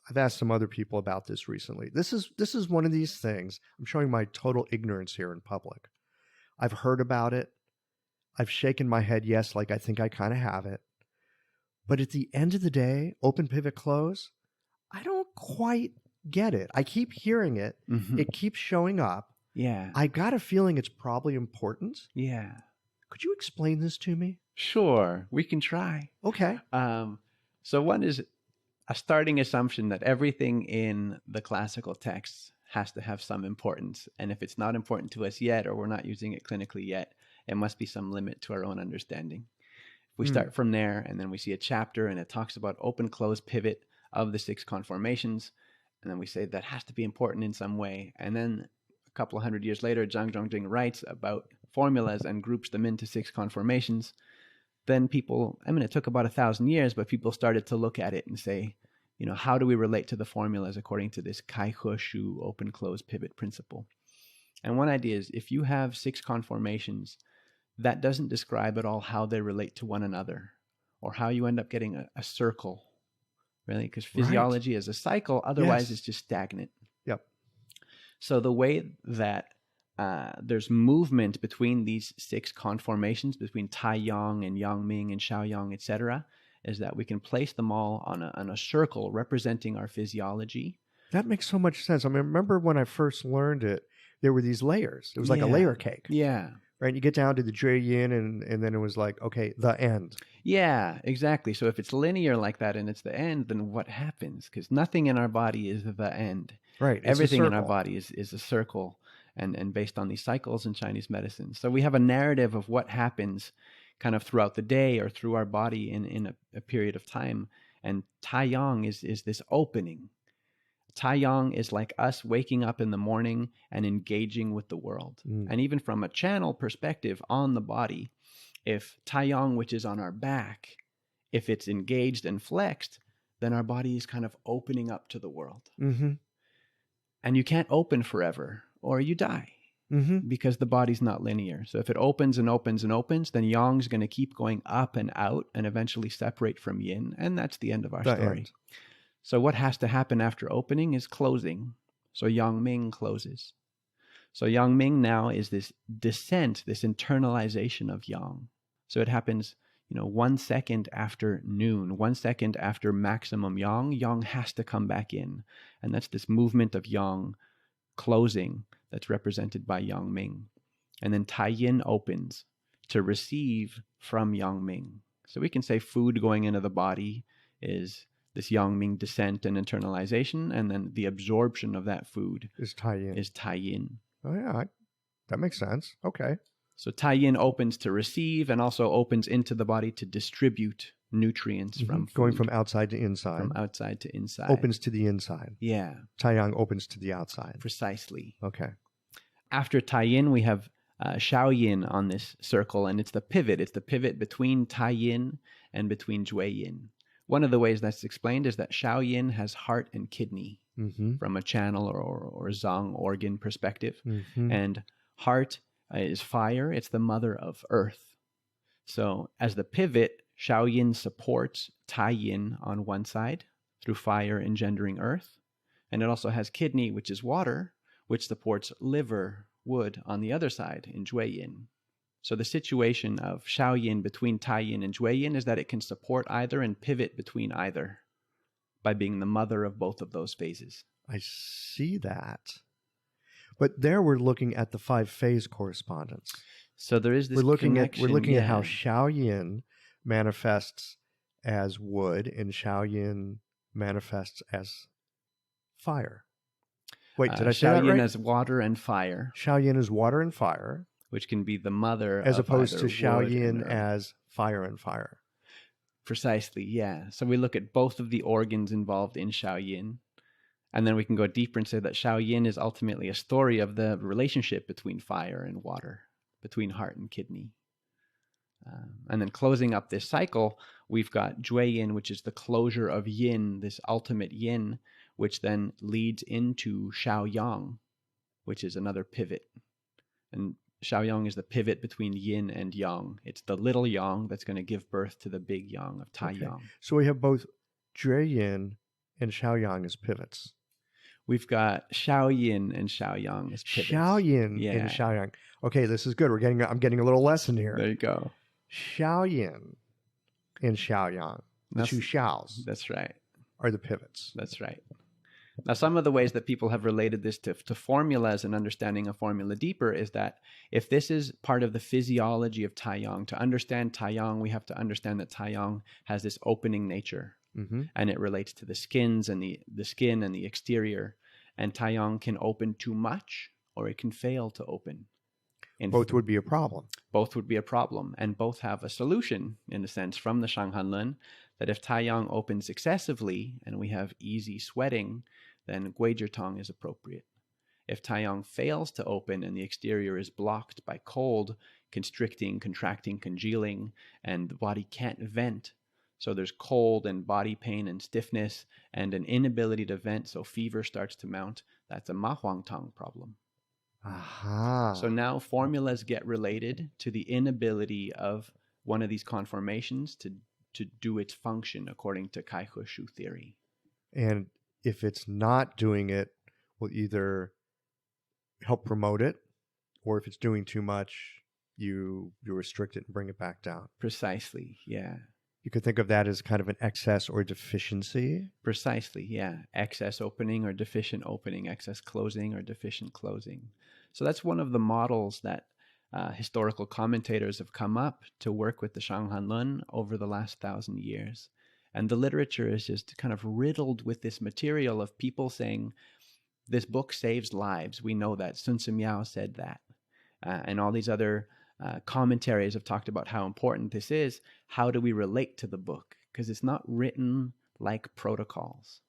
Speaker 2: I've asked some other people about this recently. This is one of these things. I'm showing my total ignorance here in public. I've heard about it. I've shaken my head yes, like I think I kind of have it. But at the end of the day, open, pivot, close, I don't quite get it. I keep hearing it.
Speaker 1: Mm-hmm.
Speaker 2: It keeps showing up.
Speaker 1: Yeah.
Speaker 2: I got a feeling it's probably important.
Speaker 1: Yeah.
Speaker 2: Could you explain this to me?
Speaker 1: Sure. We can try.
Speaker 2: Okay.
Speaker 1: So one is a starting assumption that everything in the classical texts has to have some importance. And if it's not important to us yet, or we're not using it clinically yet, it must be some limit to our own understanding. If we start from there, and then we see a chapter and it talks about open, close, pivot of the 6 conformations, and then we say that has to be important in some way. And then a couple of hundred years later, Zhang Zhongjing writes about formulas and groups them into 6 conformations. Then people, it took about 1,000 years, but people started to look at it and say, how do we relate to the formulas according to this Kai He Shu open, close, pivot principle? And one idea is if you have 6 conformations, that doesn't describe at all how they relate to one another or how you end up getting a circle, really, because physiology is a cycle. Otherwise, it's just stagnant.
Speaker 2: Yep.
Speaker 1: So the way that there's movement between these 6 conformations, between Tai Yang and Yang Ming and Xiao Yang, etc., is that we can place them all on a circle representing our physiology.
Speaker 2: That makes so much sense. I remember when I first learned it, there were these layers. It was like a layer cake.
Speaker 1: Yeah.
Speaker 2: Right? You get down to the Jue Yin, and then it was like, okay, the end.
Speaker 1: Yeah, exactly. So if it's linear like that and it's the end, then what happens? Because nothing in our body is the end.
Speaker 2: Right.
Speaker 1: Everything in our body is a circle and based on these cycles in Chinese medicine. So we have a narrative of what happens kind of throughout the day or through our body in a period of time. And Tai Yang is this opening. Tai Yang is like us waking up in the morning and engaging with the world. And even from a channel perspective on the body, if Tai Yang, which is on our back, if it's engaged and flexed, then our body is kind of opening up to the world.
Speaker 2: Mm-hmm.
Speaker 1: And you can't open forever or you die because the body's not linear. So if it opens and opens and opens, then Yang's going to keep going up and out and eventually separate from Yin. And that's the end of our story.
Speaker 2: End.
Speaker 1: So what has to happen after opening is closing. So Yang Ming closes. So Yang Ming now is this descent, this internalization of Yang. So it happens, 1 second after noon, 1 second after maximum Yang has to come back in. And that's this movement of Yang closing that's represented by Yang Ming. And then Tai Yin opens to receive from Yang Ming. So we can say food going into the body is this Yang Ming descent and internalization, and then the absorption of that food
Speaker 2: is Tai Yin.
Speaker 1: Oh,
Speaker 2: yeah, that makes sense. Okay.
Speaker 1: So Tai Yin opens to receive and also opens into the body to distribute nutrients from food.
Speaker 2: Going from outside to inside.
Speaker 1: From outside to inside.
Speaker 2: Opens to the inside.
Speaker 1: Yeah.
Speaker 2: Tai Yang opens to the outside.
Speaker 1: Precisely.
Speaker 2: Okay.
Speaker 1: After Tai Yin, we have Xiao Yin on this circle, and it's the pivot. It's the pivot between Tai Yin and between Jue Yin. One of the ways that's explained is that Xiao Yin has heart and kidney from a channel or zong organ perspective. And heart is fire. It's the mother of earth. So as the pivot, Xiao Yin supports Tai Yin on one side through fire engendering earth. And it also has kidney, which is water, which supports liver, wood on the other side in Jue Yin. So the situation of Xiao Yin between Tai Yin and Jue Yin is that it can support either and pivot between either by being the mother of both of those phases.
Speaker 2: I see that. But there we're looking at the 5-phase correspondence.
Speaker 1: So there is this
Speaker 2: We're looking
Speaker 1: connection,
Speaker 2: at how Xiao Yin manifests as wood and Xiao Yin manifests as fire. Wait, did I say that
Speaker 1: Xiao Yin
Speaker 2: right?
Speaker 1: as water and fire,
Speaker 2: Xiao Yin is water and fire,
Speaker 1: which can be the mother
Speaker 2: as
Speaker 1: of
Speaker 2: opposed to
Speaker 1: either
Speaker 2: Xiao
Speaker 1: wood
Speaker 2: Yin
Speaker 1: and earth.
Speaker 2: as fire and fire.
Speaker 1: Precisely, yeah. So we look at both of the organs involved in Xiao Yin, and then we can go deeper and say that Xiao Yin is ultimately a story of the relationship between fire and water, between heart and kidney. And then closing up this cycle, we've got Jue Yin, which is the closure of Yin, this ultimate Yin, which then leads into Xiao Yang, which is another pivot. And Xiao Yang is the pivot between Yin and Yang. It's the little Yang that's going to give birth to the big Yang of Tai Yang.
Speaker 2: So we have both Jue Yin and Xiao Yang as pivots.
Speaker 1: We've got Xiao Yin and Xiao Yang as pivots.
Speaker 2: Xiao Yin and Xiao Yang. Okay, this is good. I'm getting a little lesson here.
Speaker 1: There you go.
Speaker 2: Xiao Yin and Xiao Yang, the two Xiaos,
Speaker 1: That's right.
Speaker 2: are the pivots.
Speaker 1: That's right. Now, some of the ways that people have related this to formulas and understanding a formula deeper is that if this is part of the physiology of Taiyang, to understand Taiyang, we have to understand that Taiyang has this opening nature, and it relates to the skins and the skin and the exterior. And Taiyang can open too much, or it can fail to open.
Speaker 2: Both would be a problem.
Speaker 1: Both would be a problem, and both have a solution, in a sense, from the Shanghanlun, that if Taiyang opens excessively and we have easy sweating, then Guizhitang is appropriate. If Taiyang fails to open and the exterior is blocked by cold, constricting, contracting, congealing, and the body can't vent, so there's cold and body pain and stiffness and an inability to vent, so fever starts to mount, that's a Ma Huangtang problem.
Speaker 2: Aha.
Speaker 1: So now formulas get related to the inability of one of these conformations to do its function according to Kai He Shu theory.
Speaker 2: And if it's not doing it, will either help promote it, or if it's doing too much, you restrict it and bring it back down.
Speaker 1: Precisely, yeah.
Speaker 2: You could think of that as kind of an excess or deficiency.
Speaker 1: Precisely, yeah. Excess opening or deficient opening, excess closing or deficient closing. So that's one of the models that historical commentators have come up to work with the Shanghanlun over the last 1,000 years. And the literature is just kind of riddled with this material of people saying, this book saves lives. We know that. Sun Tzu Miao said that. And all these other commentaries have talked about how important this is. How do we relate to the book? Because it's not written like protocols.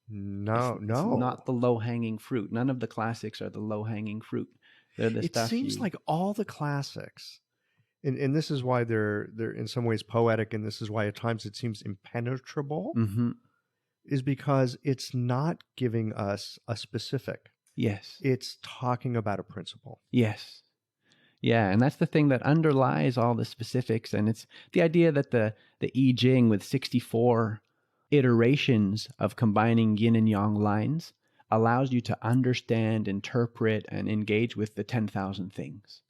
Speaker 2: No.
Speaker 1: It's not the low-hanging fruit. None of the classics are the low-hanging fruit. They're the
Speaker 2: It
Speaker 1: stuff
Speaker 2: seems like all the classics, and this is why they're in some ways poetic, and this is why at times it seems impenetrable, is because it's not giving us a specific.
Speaker 1: Yes.
Speaker 2: It's talking about a principle.
Speaker 1: Yes. Yeah, and that's the thing that underlies all the specifics, and it's the idea that the I Ching with 64 iterations of combining yin and yang lines allows you to understand, interpret, and engage with the 10,000 things.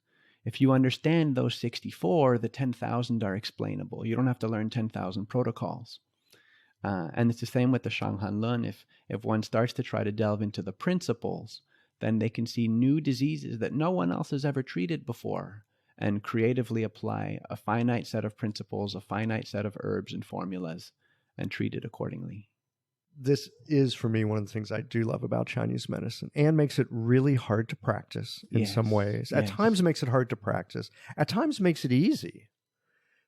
Speaker 1: If you understand those 64, the 10,000 are explainable. You don't have to learn 10,000 protocols. And it's the same with the Shanghanlun. If one starts to try to delve into the principles, then they can see new diseases that no one else has ever treated before and creatively apply a finite set of principles, a finite set of herbs and formulas, and treat it accordingly.
Speaker 2: this is, for me, one of the things I do love about Chinese medicine, and makes it really hard to practice in some ways. At times it makes it hard to practice. At times it makes it easy.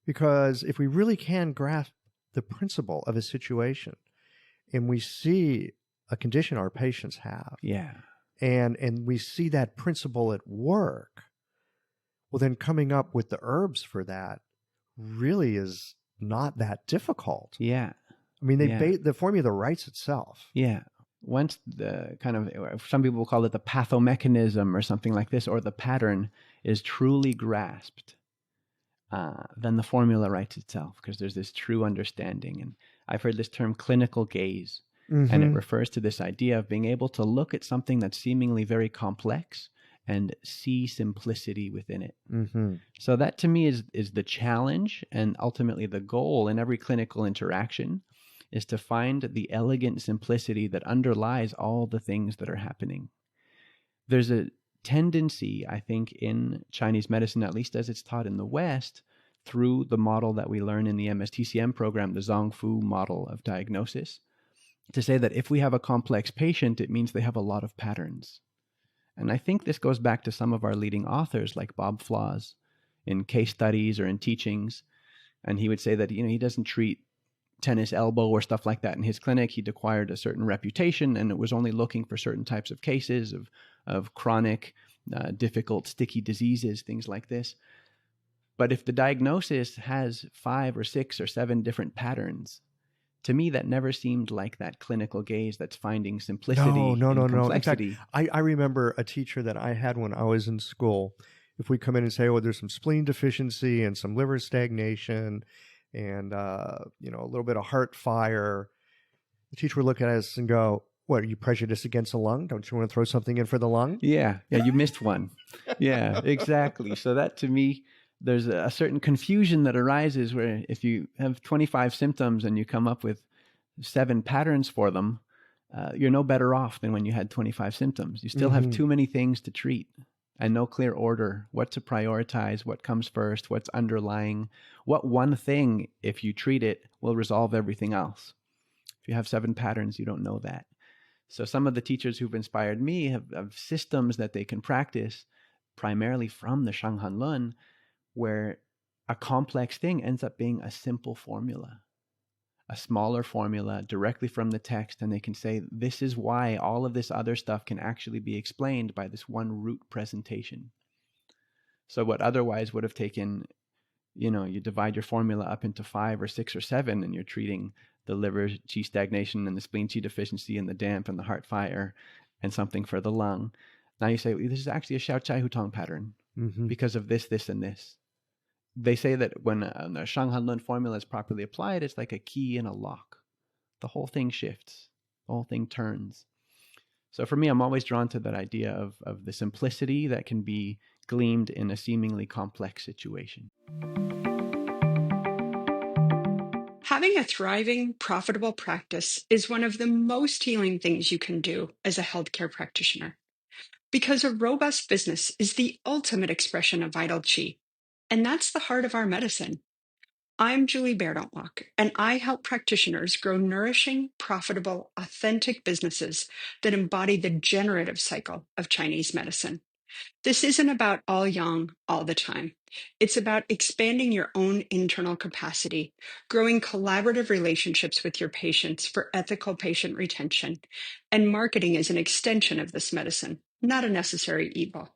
Speaker 2: Because if we really can grasp the principle of a situation and we see a condition our patients have, and we see that principle at work, well, then coming up with the herbs for that really is not that difficult.
Speaker 1: Yeah.
Speaker 2: I mean, the formula writes itself.
Speaker 1: Yeah. Once the kind of, some people will call it the pathomechanism or something like this, or the pattern is truly grasped, then the formula writes itself, because there's this true understanding. And I've heard this term clinical gaze, and it refers to this idea of being able to look at something that's seemingly very complex and see simplicity within it. So that to me is the challenge, and ultimately the goal in every clinical interaction is to find the elegant simplicity that underlies all the things that are happening. There's a tendency, I think, in Chinese medicine, at least as it's taught in the West, through the model that we learn in the MSTCM program, the Zongfu model of diagnosis, to say that if we have a complex patient, it means they have a lot of patterns. And I think this goes back to some of our leading authors like Bob Flaws in case studies or in teachings. And he would say that, he doesn't treat tennis elbow or stuff like that in his clinic. He'd acquired a certain reputation, and it was only looking for certain types of cases of chronic, difficult, sticky diseases, things like this. But if the diagnosis has 5 or 6 or 7 different patterns, to me, that never seemed like that clinical gaze that's finding simplicity and complexity.
Speaker 2: In fact, I remember a teacher that I had when I was in school. If we come in and say, there's some spleen deficiency and some liver stagnation and a little bit of heart fire, the teacher would look at us and go, "What, are you prejudiced against the lung? Don't you want to throw something in for the lung?"
Speaker 1: Yeah, you missed one. Yeah, exactly. So that, to me, there's a certain confusion that arises where if you have 25 symptoms and you come up with 7 patterns for them, you're no better off than when you had 25 symptoms. You still have too many things to treat and no clear order, what to prioritize, what comes first, what's underlying, what one thing, if you treat it, will resolve everything else. If you have 7 patterns, you don't know that. So some of the teachers who've inspired me have systems that they can practice primarily from the Shanghan Lun, where a complex thing ends up being a simple formula, a smaller formula directly from the text, and they can say, this is why all of this other stuff can actually be explained by this one root presentation. So what otherwise would have taken, you divide your formula up into 5 or 6 or 7, and you're treating the liver qi stagnation and the spleen qi deficiency and the damp and the heart fire and something for the lung. Now you say, this is actually a Xiao Chai Hutong pattern because of this, this, and this. They say that when the Shanghan Lun formula is properly applied, it's like a key in a lock. The whole thing shifts. The whole thing turns. So for me, I'm always drawn to that idea of the simplicity that can be gleaned in a seemingly complex situation.
Speaker 5: Having a thriving, profitable practice is one of the most healing things you can do as a healthcare practitioner. Because a robust business is the ultimate expression of vital qi. And that's the heart of our medicine. I'm Julie Bairdontlock, and I help practitioners grow nourishing, profitable, authentic businesses that embody the generative cycle of Chinese medicine. This isn't about all yang all the time. It's about expanding your own internal capacity, growing collaborative relationships with your patients for ethical patient retention, and marketing as an extension of this medicine, not a necessary evil.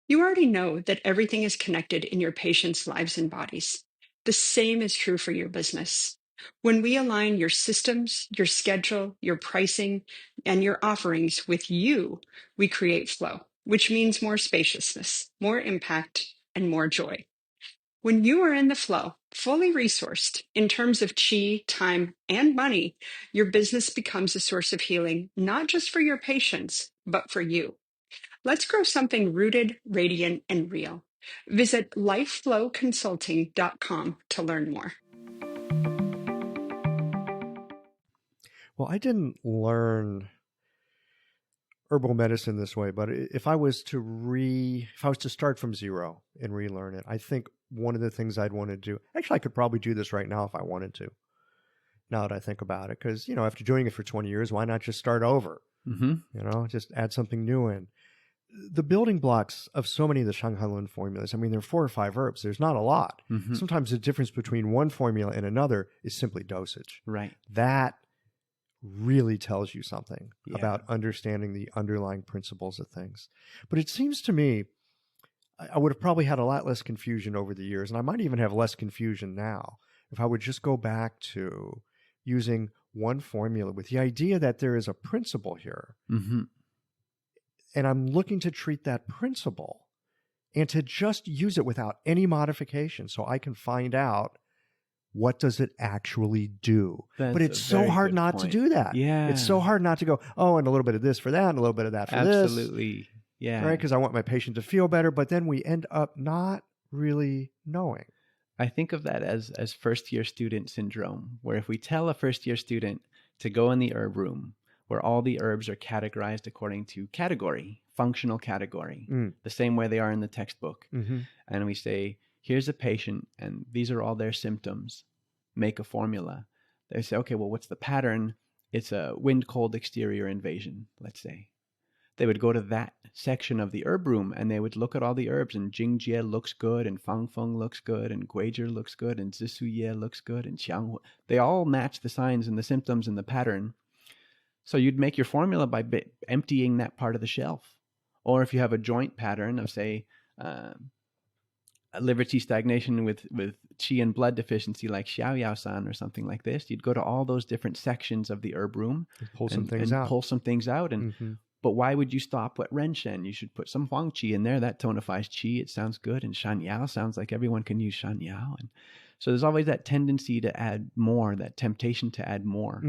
Speaker 5: You already know that everything is connected in your patients' lives and bodies. The same is true for your business. When we align your systems, your schedule, your pricing, and your offerings with you, we create flow, which means more spaciousness, more impact, and more joy. When you are in the flow, fully resourced in terms of qi, time, and money, your business becomes a source of healing, not just for your patients, but for you. Let's grow something rooted, radiant, and real. Visit lifeflowconsulting.com to learn more.
Speaker 2: Well, I didn't learn herbal medicine this way, but if I was to start from zero and relearn it, I think one of the things I'd want to do, actually I could probably do this right now if I wanted to, now that I think about it, because, after doing it for 20 years, why not just start over?
Speaker 1: Mm-hmm.
Speaker 2: Just add something new in. The building blocks of so many of the Shanghanlun formulas, I mean, there are 4 or 5 herbs. There's not a lot.
Speaker 1: Mm-hmm.
Speaker 2: Sometimes the difference between one formula and another is simply dosage.
Speaker 1: Right.
Speaker 2: That really tells you something
Speaker 1: Yeah.
Speaker 2: about understanding the underlying principles of things. But it seems to me, I would have probably had a lot less confusion over the years, and I might even have less confusion now if I would just go back to using one formula with the idea that there is a principle here.
Speaker 1: Mm-hmm.
Speaker 2: And I'm looking to treat that principle and to just use it without any modification so I can find out what does it actually do. But it's so hard not to do that.
Speaker 1: Yeah.
Speaker 2: It's so hard not to go, and a little bit of this for that and a little bit of that for this.
Speaker 1: Absolutely. Yeah.
Speaker 2: Right? Because I want my patient to feel better, but then we end up not really knowing.
Speaker 1: I think of that as first-year student syndrome, where if we tell a first-year student to go in the herb room, where all the herbs are categorized according to category, functional category, the same way they are in the textbook.
Speaker 2: Mm-hmm.
Speaker 1: And we say, here's a patient, and these are all their symptoms. Make a formula. They say, okay, well, what's the pattern? It's a wind-cold exterior invasion, let's say. They would go to that section of the herb room, and they would look at all the herbs, and Jingjie looks good, and Fangfeng looks good, and Guizhi looks good, and Zisuye looks good, and Qiang. They all match the signs and the symptoms and the pattern. So you'd make your formula by emptying that part of the shelf. Or if you have a joint pattern of, say, liver qi stagnation with qi and blood deficiency, like Xiao Yao San or something like this, you'd go to all those different sections of the herb room
Speaker 2: and pull some things out.
Speaker 1: But why would you stop at Ren Shen? You should put some Huang Qi in there. That tonifies Qi. It sounds good. And Shan Yao sounds like everyone can use Shan Yao. And so there's always that tendency to add more, that temptation to add more.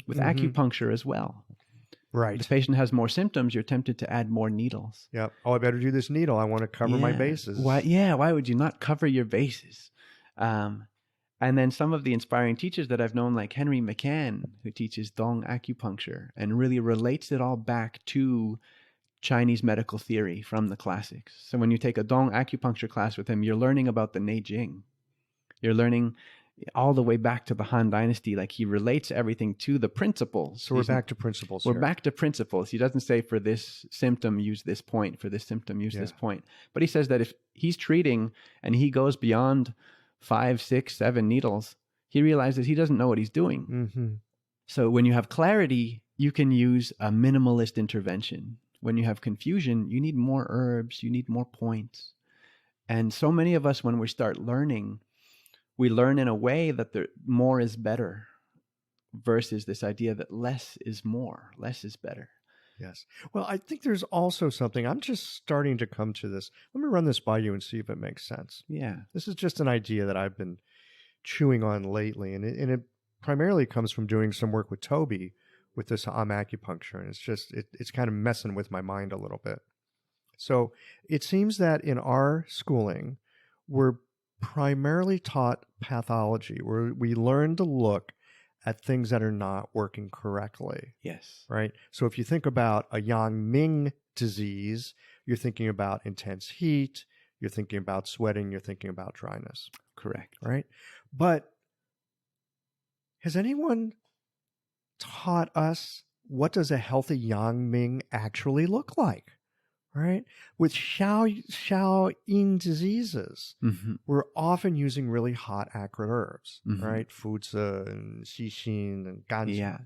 Speaker 1: With acupuncture as well.
Speaker 2: Right.
Speaker 1: If the patient has more symptoms, you're tempted to add more needles.
Speaker 2: Yep. I better do this needle. I want to cover my bases.
Speaker 1: Why would you not cover your bases? And then some of the inspiring teachers that I've known, like Henry McCann, who teaches Dong acupuncture and really relates it all back to Chinese medical theory from the classics. So when you take a Dong acupuncture class with him, you're learning about the Neijing. You're learning all the way back to the Han Dynasty. Like, he relates everything to the principles.
Speaker 2: So we're back to principles.
Speaker 1: We're back to principles. He doesn't say for this symptom, use this point. For this symptom, use this point. But he says that if he's treating and he goes beyond 5, 6, 7 needles, he realizes he doesn't know what he's doing. So when you have clarity, you can use a minimalist intervention. When you have confusion, you need more herbs, you need more points. And so many of us, when we start learning, we learn in a way that the more is better versus this idea that less is more, less is better.
Speaker 2: Yes. Well, I think there's also something, I'm just starting to come to this. Let me run this by you and see if it makes sense.
Speaker 1: Yeah.
Speaker 2: This is just an idea that I've been chewing on lately, and it primarily comes from doing some work with Toby with this acupuncture, and it's kind of messing with my mind a little bit. So it seems that in our schooling, we're primarily taught pathology, where we learn to look at things that are not working correctly.
Speaker 1: Yes.
Speaker 2: Right? So if you think about a Yang Ming disease, you're thinking about intense heat, you're thinking about sweating, you're thinking about dryness.
Speaker 1: Correct.
Speaker 2: Right? But has anyone taught us what does a healthy Yang Ming actually look like? Right? With Xiao Yin diseases, we're often using really hot, acrid herbs, right? Fuzi and Xixin and Ganzi.
Speaker 1: Yeah.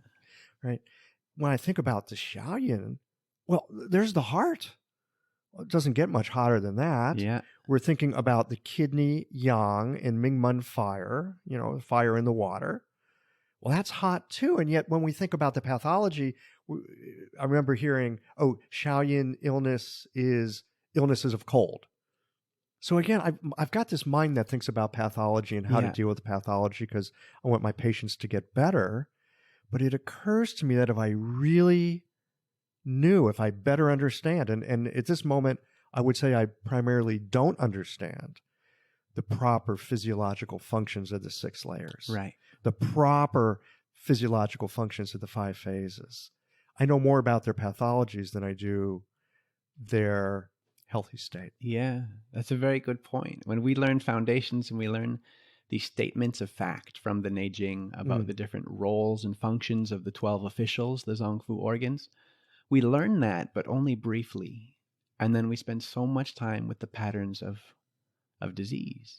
Speaker 2: Right? When I think about the Xiao Yin, well, there's the heart. It doesn't get much hotter than that.
Speaker 1: Yeah.
Speaker 2: We're thinking about the kidney yang and Mingmen fire, fire in the water. Well, that's hot too. And yet when we think about the pathology, I remember hearing, Shaoyin illnesses of cold. So again, I've got this mind that thinks about pathology and how to deal with the pathology because I want my patients to get better. But it occurs to me that if I really knew, if I better understand, and at this moment, I would say I primarily don't understand the proper physiological functions of the 6 layers.
Speaker 1: Right.
Speaker 2: The proper physiological functions of the 5 phases. I know more about their pathologies than I do their healthy state.
Speaker 1: Yeah, that's a very good point. When we learn foundations and we learn these statements of fact from the Neijing about the different roles and functions of the 12 officials, the Zongfu organs. We learn that, but only briefly. And then we spend so much time with the patterns of disease,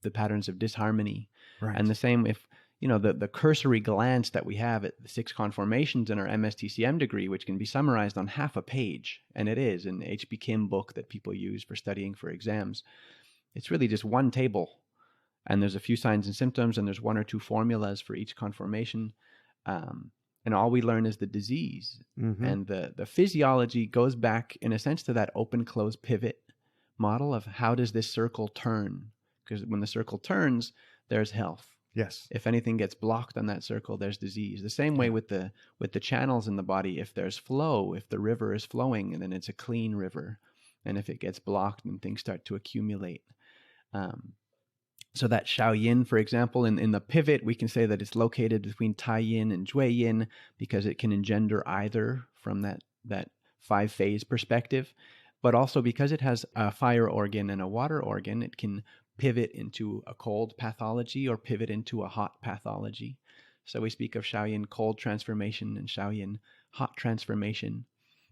Speaker 1: the patterns of disharmony.
Speaker 2: Right.
Speaker 1: And the same if, the cursory glance that we have at the 6 conformations in our MSTCM degree, which can be summarized on half a page, and it is in the H.B. Kim book that people use for studying for exams. It's really just one table, and there's a few signs and symptoms, and there's 1 or 2 formulas for each conformation. And all we learn is the disease. And the physiology goes back, in a sense, to that open-close pivot model of how does this circle turn? Because when the circle turns, there's health.
Speaker 2: Yes.
Speaker 1: If anything gets blocked on that circle, there's disease. The same way with the channels in the body. If there's flow, if the river is flowing, and then it's a clean river. And if it gets blocked, then things start to accumulate. So that Shao Yin, for example, in the pivot, we can say that it's located between Tai Yin and Jui Yin because it can engender either from that 5-phase perspective. But also because it has a fire organ and a water organ, it can pivot into a cold pathology or pivot into a hot pathology. So we speak of Shaoyin cold transformation and Shaoyin hot transformation.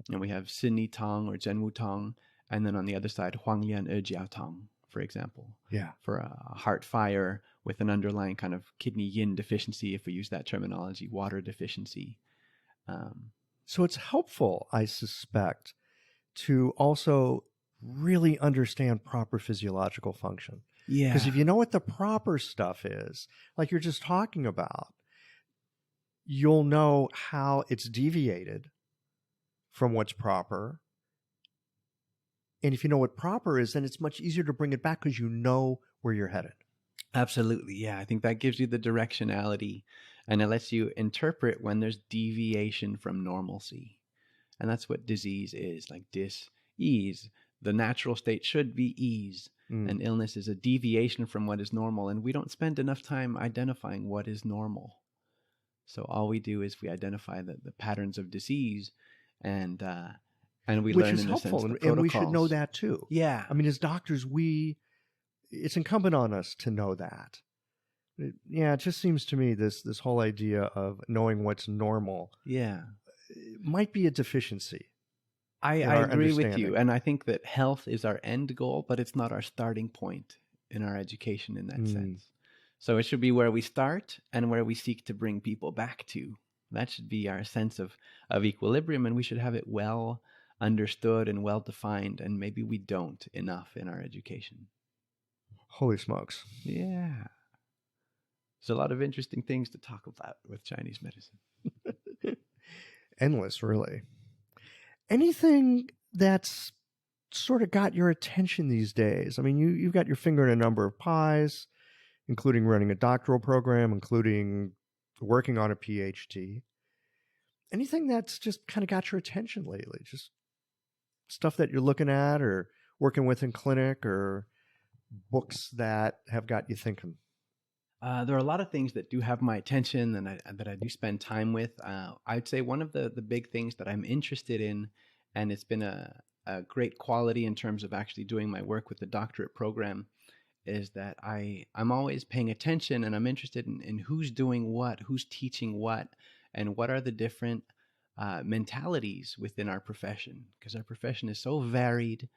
Speaker 1: And we have Sinni Tong or Zhenwu Tong. And then on the other side, Huanglian Ejiao Tong, for example.
Speaker 2: Yeah.
Speaker 1: For a heart fire with an underlying kind of kidney yin deficiency, if we use that terminology, water deficiency.
Speaker 2: So it's helpful, I suspect, to also really understand proper physiological function.
Speaker 1: Yeah.
Speaker 2: Because if you know what the proper stuff is, like you're just talking about, you'll know how it's deviated from what's proper. And if you know what proper is, then it's much easier to bring it back because you know where you're headed.
Speaker 1: Absolutely. Yeah. I think that gives you the directionality, and it lets you interpret when there's deviation from normalcy. And that's what disease is, like dis-ease. The natural state should be ease. And illness is a deviation from what is normal. And we don't spend enough time identifying what is normal. So all we do is we identify the patterns of disease, and we
Speaker 2: Which
Speaker 1: learn
Speaker 2: is
Speaker 1: in
Speaker 2: helpful,
Speaker 1: a sense the
Speaker 2: and we should know
Speaker 1: protocols.
Speaker 2: that too.
Speaker 1: Yeah.
Speaker 2: I mean, as doctors, it's incumbent on us to know that. It just seems to me this whole idea of knowing what's normal might be a deficiency.
Speaker 1: I agree with you. And I think that health is our end goal, but it's not our starting point in our education in that sense. So it should be where we start and where we seek to bring people back to. That should be our sense of equilibrium, and we should have it well understood and well defined, and maybe we don't enough in our education.
Speaker 2: Holy smokes.
Speaker 1: Yeah. There's a lot of interesting things to talk about with Chinese medicine.
Speaker 2: Endless, really. Anything that's sort of got your attention these days? I mean, you've got your finger in a number of pies, including running a doctoral program, including working on a PhD. Anything that's just kind of got your attention lately? Just stuff that you're looking at or working with in clinic, or books that have got you thinking?
Speaker 1: There are a lot of things that do have my attention and that I do spend time with. I'd say one of the big things that I'm interested in, and it's been a great quality in terms of actually doing my work with the doctorate program, is that I'm always paying attention, and I'm interested in who's doing what, who's teaching what, and what are the different mentalities within our profession, because our profession is so varied.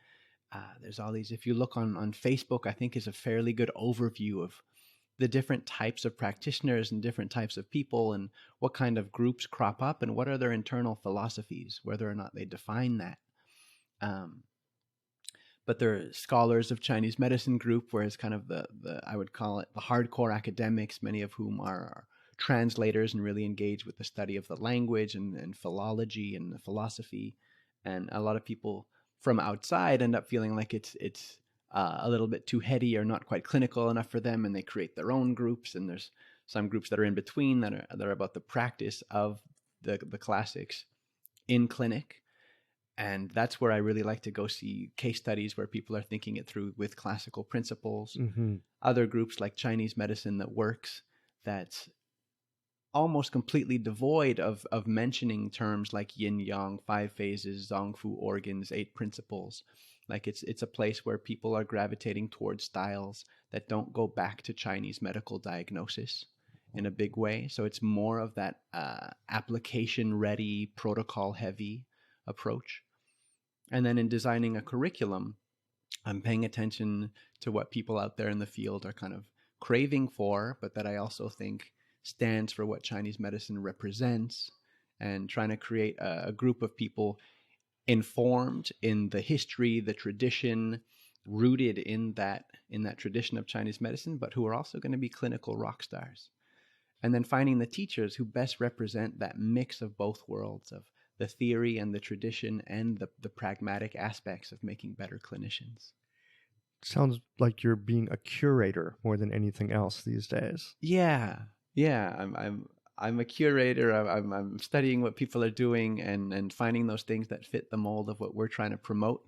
Speaker 1: There's all these, if you look on Facebook, I think is a fairly good overview of the different types of practitioners and different types of people, and what kind of groups crop up and what are their internal philosophies, whether or not they define that. But there are scholars of Chinese medicine group, where it's kind of the I would call it the hardcore academics, many of whom are translators and really engage with the study of the language and philology and the philosophy. And a lot of people from outside end up feeling like it's a little bit too heady or not quite clinical enough for them, and they create their own groups. And there's some groups that are in between that are about the practice of the classics in clinic. And that's where I really like to go see case studies where people are thinking it through with classical principles. Other groups like Chinese medicine that works, that's almost completely devoid of mentioning terms like yin yang, 5 phases, zongfu organs, 8 principles. Like it's a place where people are gravitating towards styles that don't go back to Chinese medical diagnosis in a big way. So it's more of that application ready, protocol heavy approach. And then in designing a curriculum, I'm paying attention to what people out there in the field are kind of craving for, but that I also think stands for what Chinese medicine represents, and trying to create a group of people informed in the history, the tradition, rooted in that tradition of Chinese medicine, but who are also going to be clinical rock stars. And then finding the teachers who best represent that mix of both worlds, of the theory and the tradition and the pragmatic aspects of making better clinicians.
Speaker 2: Sounds like you're being a curator more than anything else these days.
Speaker 1: Yeah. I'm a curator. I'm studying what people are doing and finding those things that fit the mold of what we're trying to promote.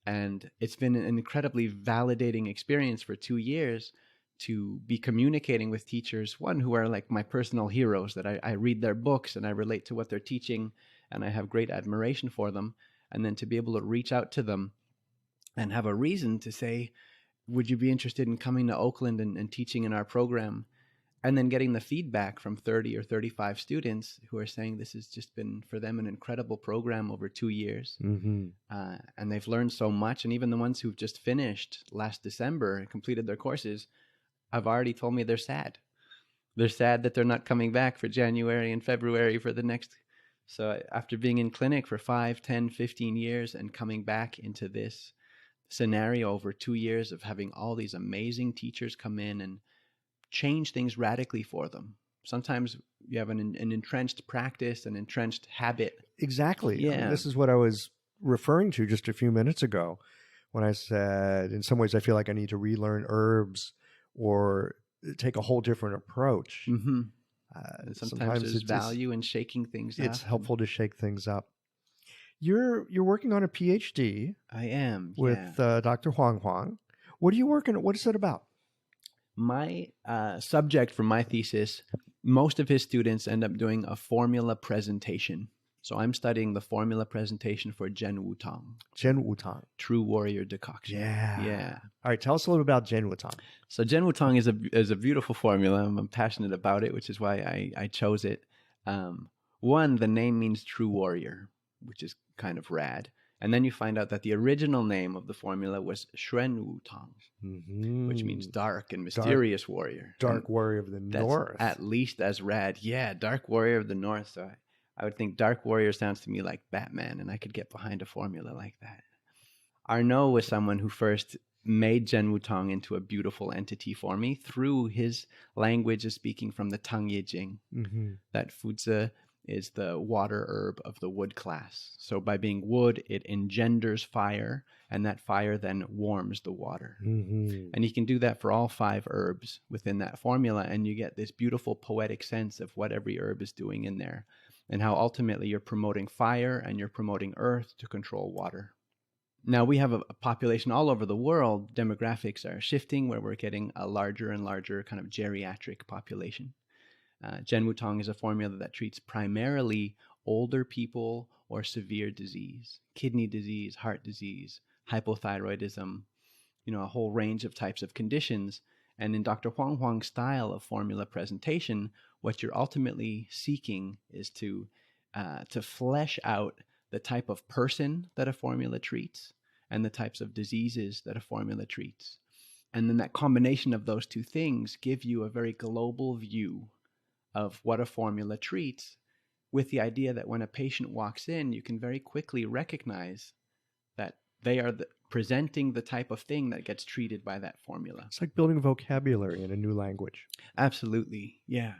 Speaker 1: And it's been an incredibly validating experience for 2 years to be communicating with teachers, one, who are like my personal heroes, that I read their books and I relate to what they're teaching and I have great admiration for them. And then to be able to reach out to them and have a reason to say, would you be interested in coming to Oakland and teaching in our program? And then getting the feedback from 30 or 35 students who are saying this has just been for them an incredible program over 2 years.
Speaker 2: Mm-hmm.
Speaker 1: And they've learned so much. And even the ones who've just finished last December and completed their courses have already told me they're sad. They're sad that they're not coming back for January and February for the next. So after being in clinic for 5, 10, 15 years and coming back into this scenario over 2 years of having all these amazing teachers come in and change things radically for them. Sometimes you have an entrenched practice, an entrenched habit.
Speaker 2: Exactly.
Speaker 1: Yeah.
Speaker 2: I mean, this is what I was referring to just a few minutes ago when I said, in some ways, I feel like I need to relearn herbs or take a whole different approach.
Speaker 1: Mm-hmm. Sometimes there's value in shaking things up.
Speaker 2: It's helpful to shake things up. You're working on a PhD.
Speaker 1: I am.
Speaker 2: With Dr. Huang. What are you working on? What is it about?
Speaker 1: My subject for my thesis, most of his students end up doing a formula presentation. So I'm studying the formula presentation for Zhen Wu Tang.
Speaker 2: Zhen Wu Tang.
Speaker 1: True warrior decoction. Yeah.
Speaker 2: All right, tell us a little about Zhen Wu Tang.
Speaker 1: So Zhen Wu Tang is a beautiful formula. I'm passionate about it, which is why I chose it. One, the name means true warrior, which is kind of rad. And then you find out that the original name of the formula was Shren Wu Tang, which means dark and mysterious warrior.
Speaker 2: Dark warrior of the north.
Speaker 1: At least as rad. Yeah, dark warrior of the north. So I would think dark warrior sounds to me like Batman, and I could get behind a formula like that. Arnaud was someone who first made Zhen Wu Tang into a beautiful entity for me through his language of speaking from the Tang Ye Jing.
Speaker 2: Mm-hmm.
Speaker 1: That Fuzi is the water herb of the wood class. So by being wood, it engenders fire, and that fire then warms the water.
Speaker 2: Mm-hmm.
Speaker 1: And you can do that for all 5 herbs within that formula, and you get this beautiful poetic sense of what every herb is doing in there, and how ultimately you're promoting fire and you're promoting earth to control water. Now, we have a population all over the world. Demographics are shifting, where we're getting a larger and larger kind of geriatric population. Zhen Wu Tang is a formula that treats primarily older people or severe disease, kidney disease, heart disease, hypothyroidism, a whole range of types of conditions. And in Dr. Huang's style of formula presentation, what you're ultimately seeking is to flesh out the type of person that a formula treats and the types of diseases that a formula treats. And then that combination of those two things give you a very global view of what a formula treats, with the idea that when a patient walks in, you can very quickly recognize that they are presenting the type of thing that gets treated by that formula.
Speaker 2: It's like building vocabulary in a new language.
Speaker 1: Absolutely, yeah.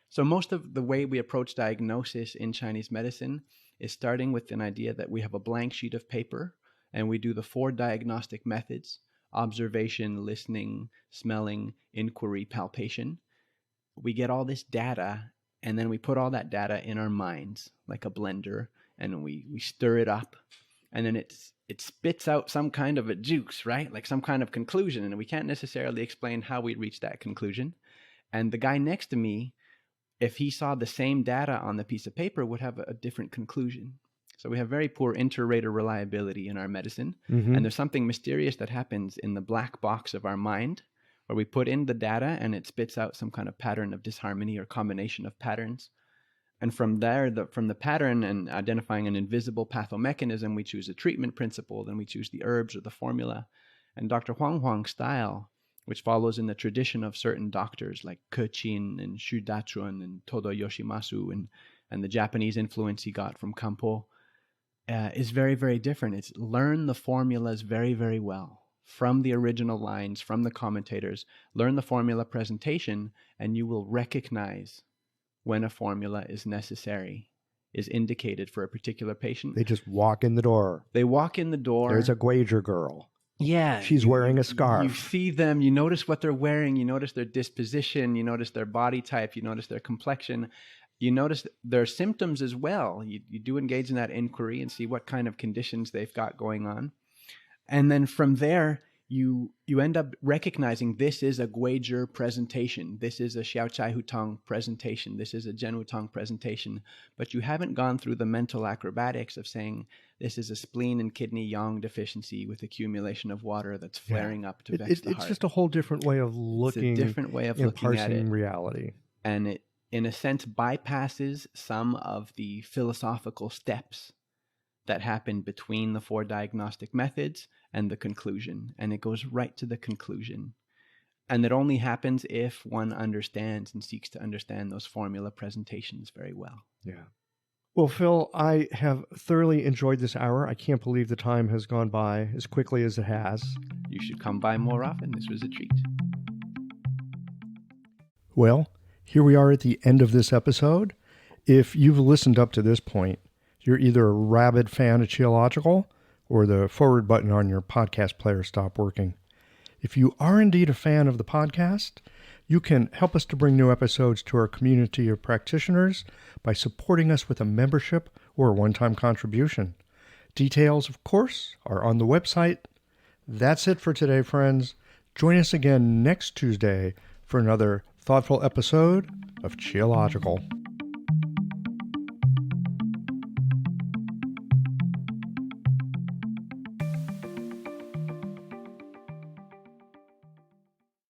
Speaker 1: So most of the way we approach diagnosis in Chinese medicine is starting with an idea that we have a blank sheet of paper and we do the 4 diagnostic methods: observation, listening, smelling, inquiry, palpation. We get all this data, and then we put all that data in our minds like a blender, and we stir it up, and then it spits out some kind of a juice, right? Like some kind of conclusion, and we can't necessarily explain how we reach that conclusion. And the guy next to me, if he saw the same data on the piece of paper, would have a different conclusion. So we have very poor inter-rater reliability in our medicine. And there's something mysterious that happens in the black box of our mind where we put in the data and it spits out some kind of pattern of disharmony or combination of patterns. And from there, from the pattern and identifying an invisible pathomechanism, we choose a treatment principle, then we choose the herbs or the formula. And Dr. Huang Huang's style, which follows in the tradition of certain doctors like Ke-Chin and Shu Dachun and Todo Yoshimasu and the Japanese influence he got from Kampo, is very, very different. It's learn the formulas very, very well from the original lines, from the commentators. Learn the formula presentation, and you will recognize when a formula is necessary, is indicated for a particular patient.
Speaker 2: They just walk in the door.
Speaker 1: They walk in the door.
Speaker 2: There's a Gwager girl.
Speaker 1: Yeah.
Speaker 2: She's wearing a scarf.
Speaker 1: You see them, you notice what they're wearing, you notice their disposition, you notice their body type, you notice their complexion, you notice their symptoms as well. You do engage in that inquiry and see what kind of conditions they've got going on. And then from there, you end up recognizing this is a Gwager presentation. This is a Xiao Chai Hutong presentation. This is a Zhen Hutong presentation. But you haven't gone through the mental acrobatics of saying this is a spleen and kidney yang deficiency with accumulation of water that's flaring up to vex the heart.
Speaker 2: It's just a whole different way of looking.
Speaker 1: It's a different way of looking at it.
Speaker 2: Reality.
Speaker 1: And it, in a sense, bypasses some of the philosophical steps that happen between the 4 diagnostic methods and the conclusion. And it goes right to the conclusion. And it only happens if one understands and seeks to understand those formula presentations very well.
Speaker 2: Yeah. Well, Phil, I have thoroughly enjoyed this hour. I can't believe the time has gone by as quickly as it has.
Speaker 1: You should come by more often. This was a treat.
Speaker 2: Well, here we are at the end of this episode. If you've listened up to this point, you're either a rabid fan of Qiological or the forward button on your podcast player stopped working. If you are indeed a fan of the podcast, you can help us to bring new episodes to our community of practitioners by supporting us with a membership or a one-time contribution. Details, of course, are on the website. That's it for today, friends. Join us again next Tuesday for another thoughtful episode of Qiological.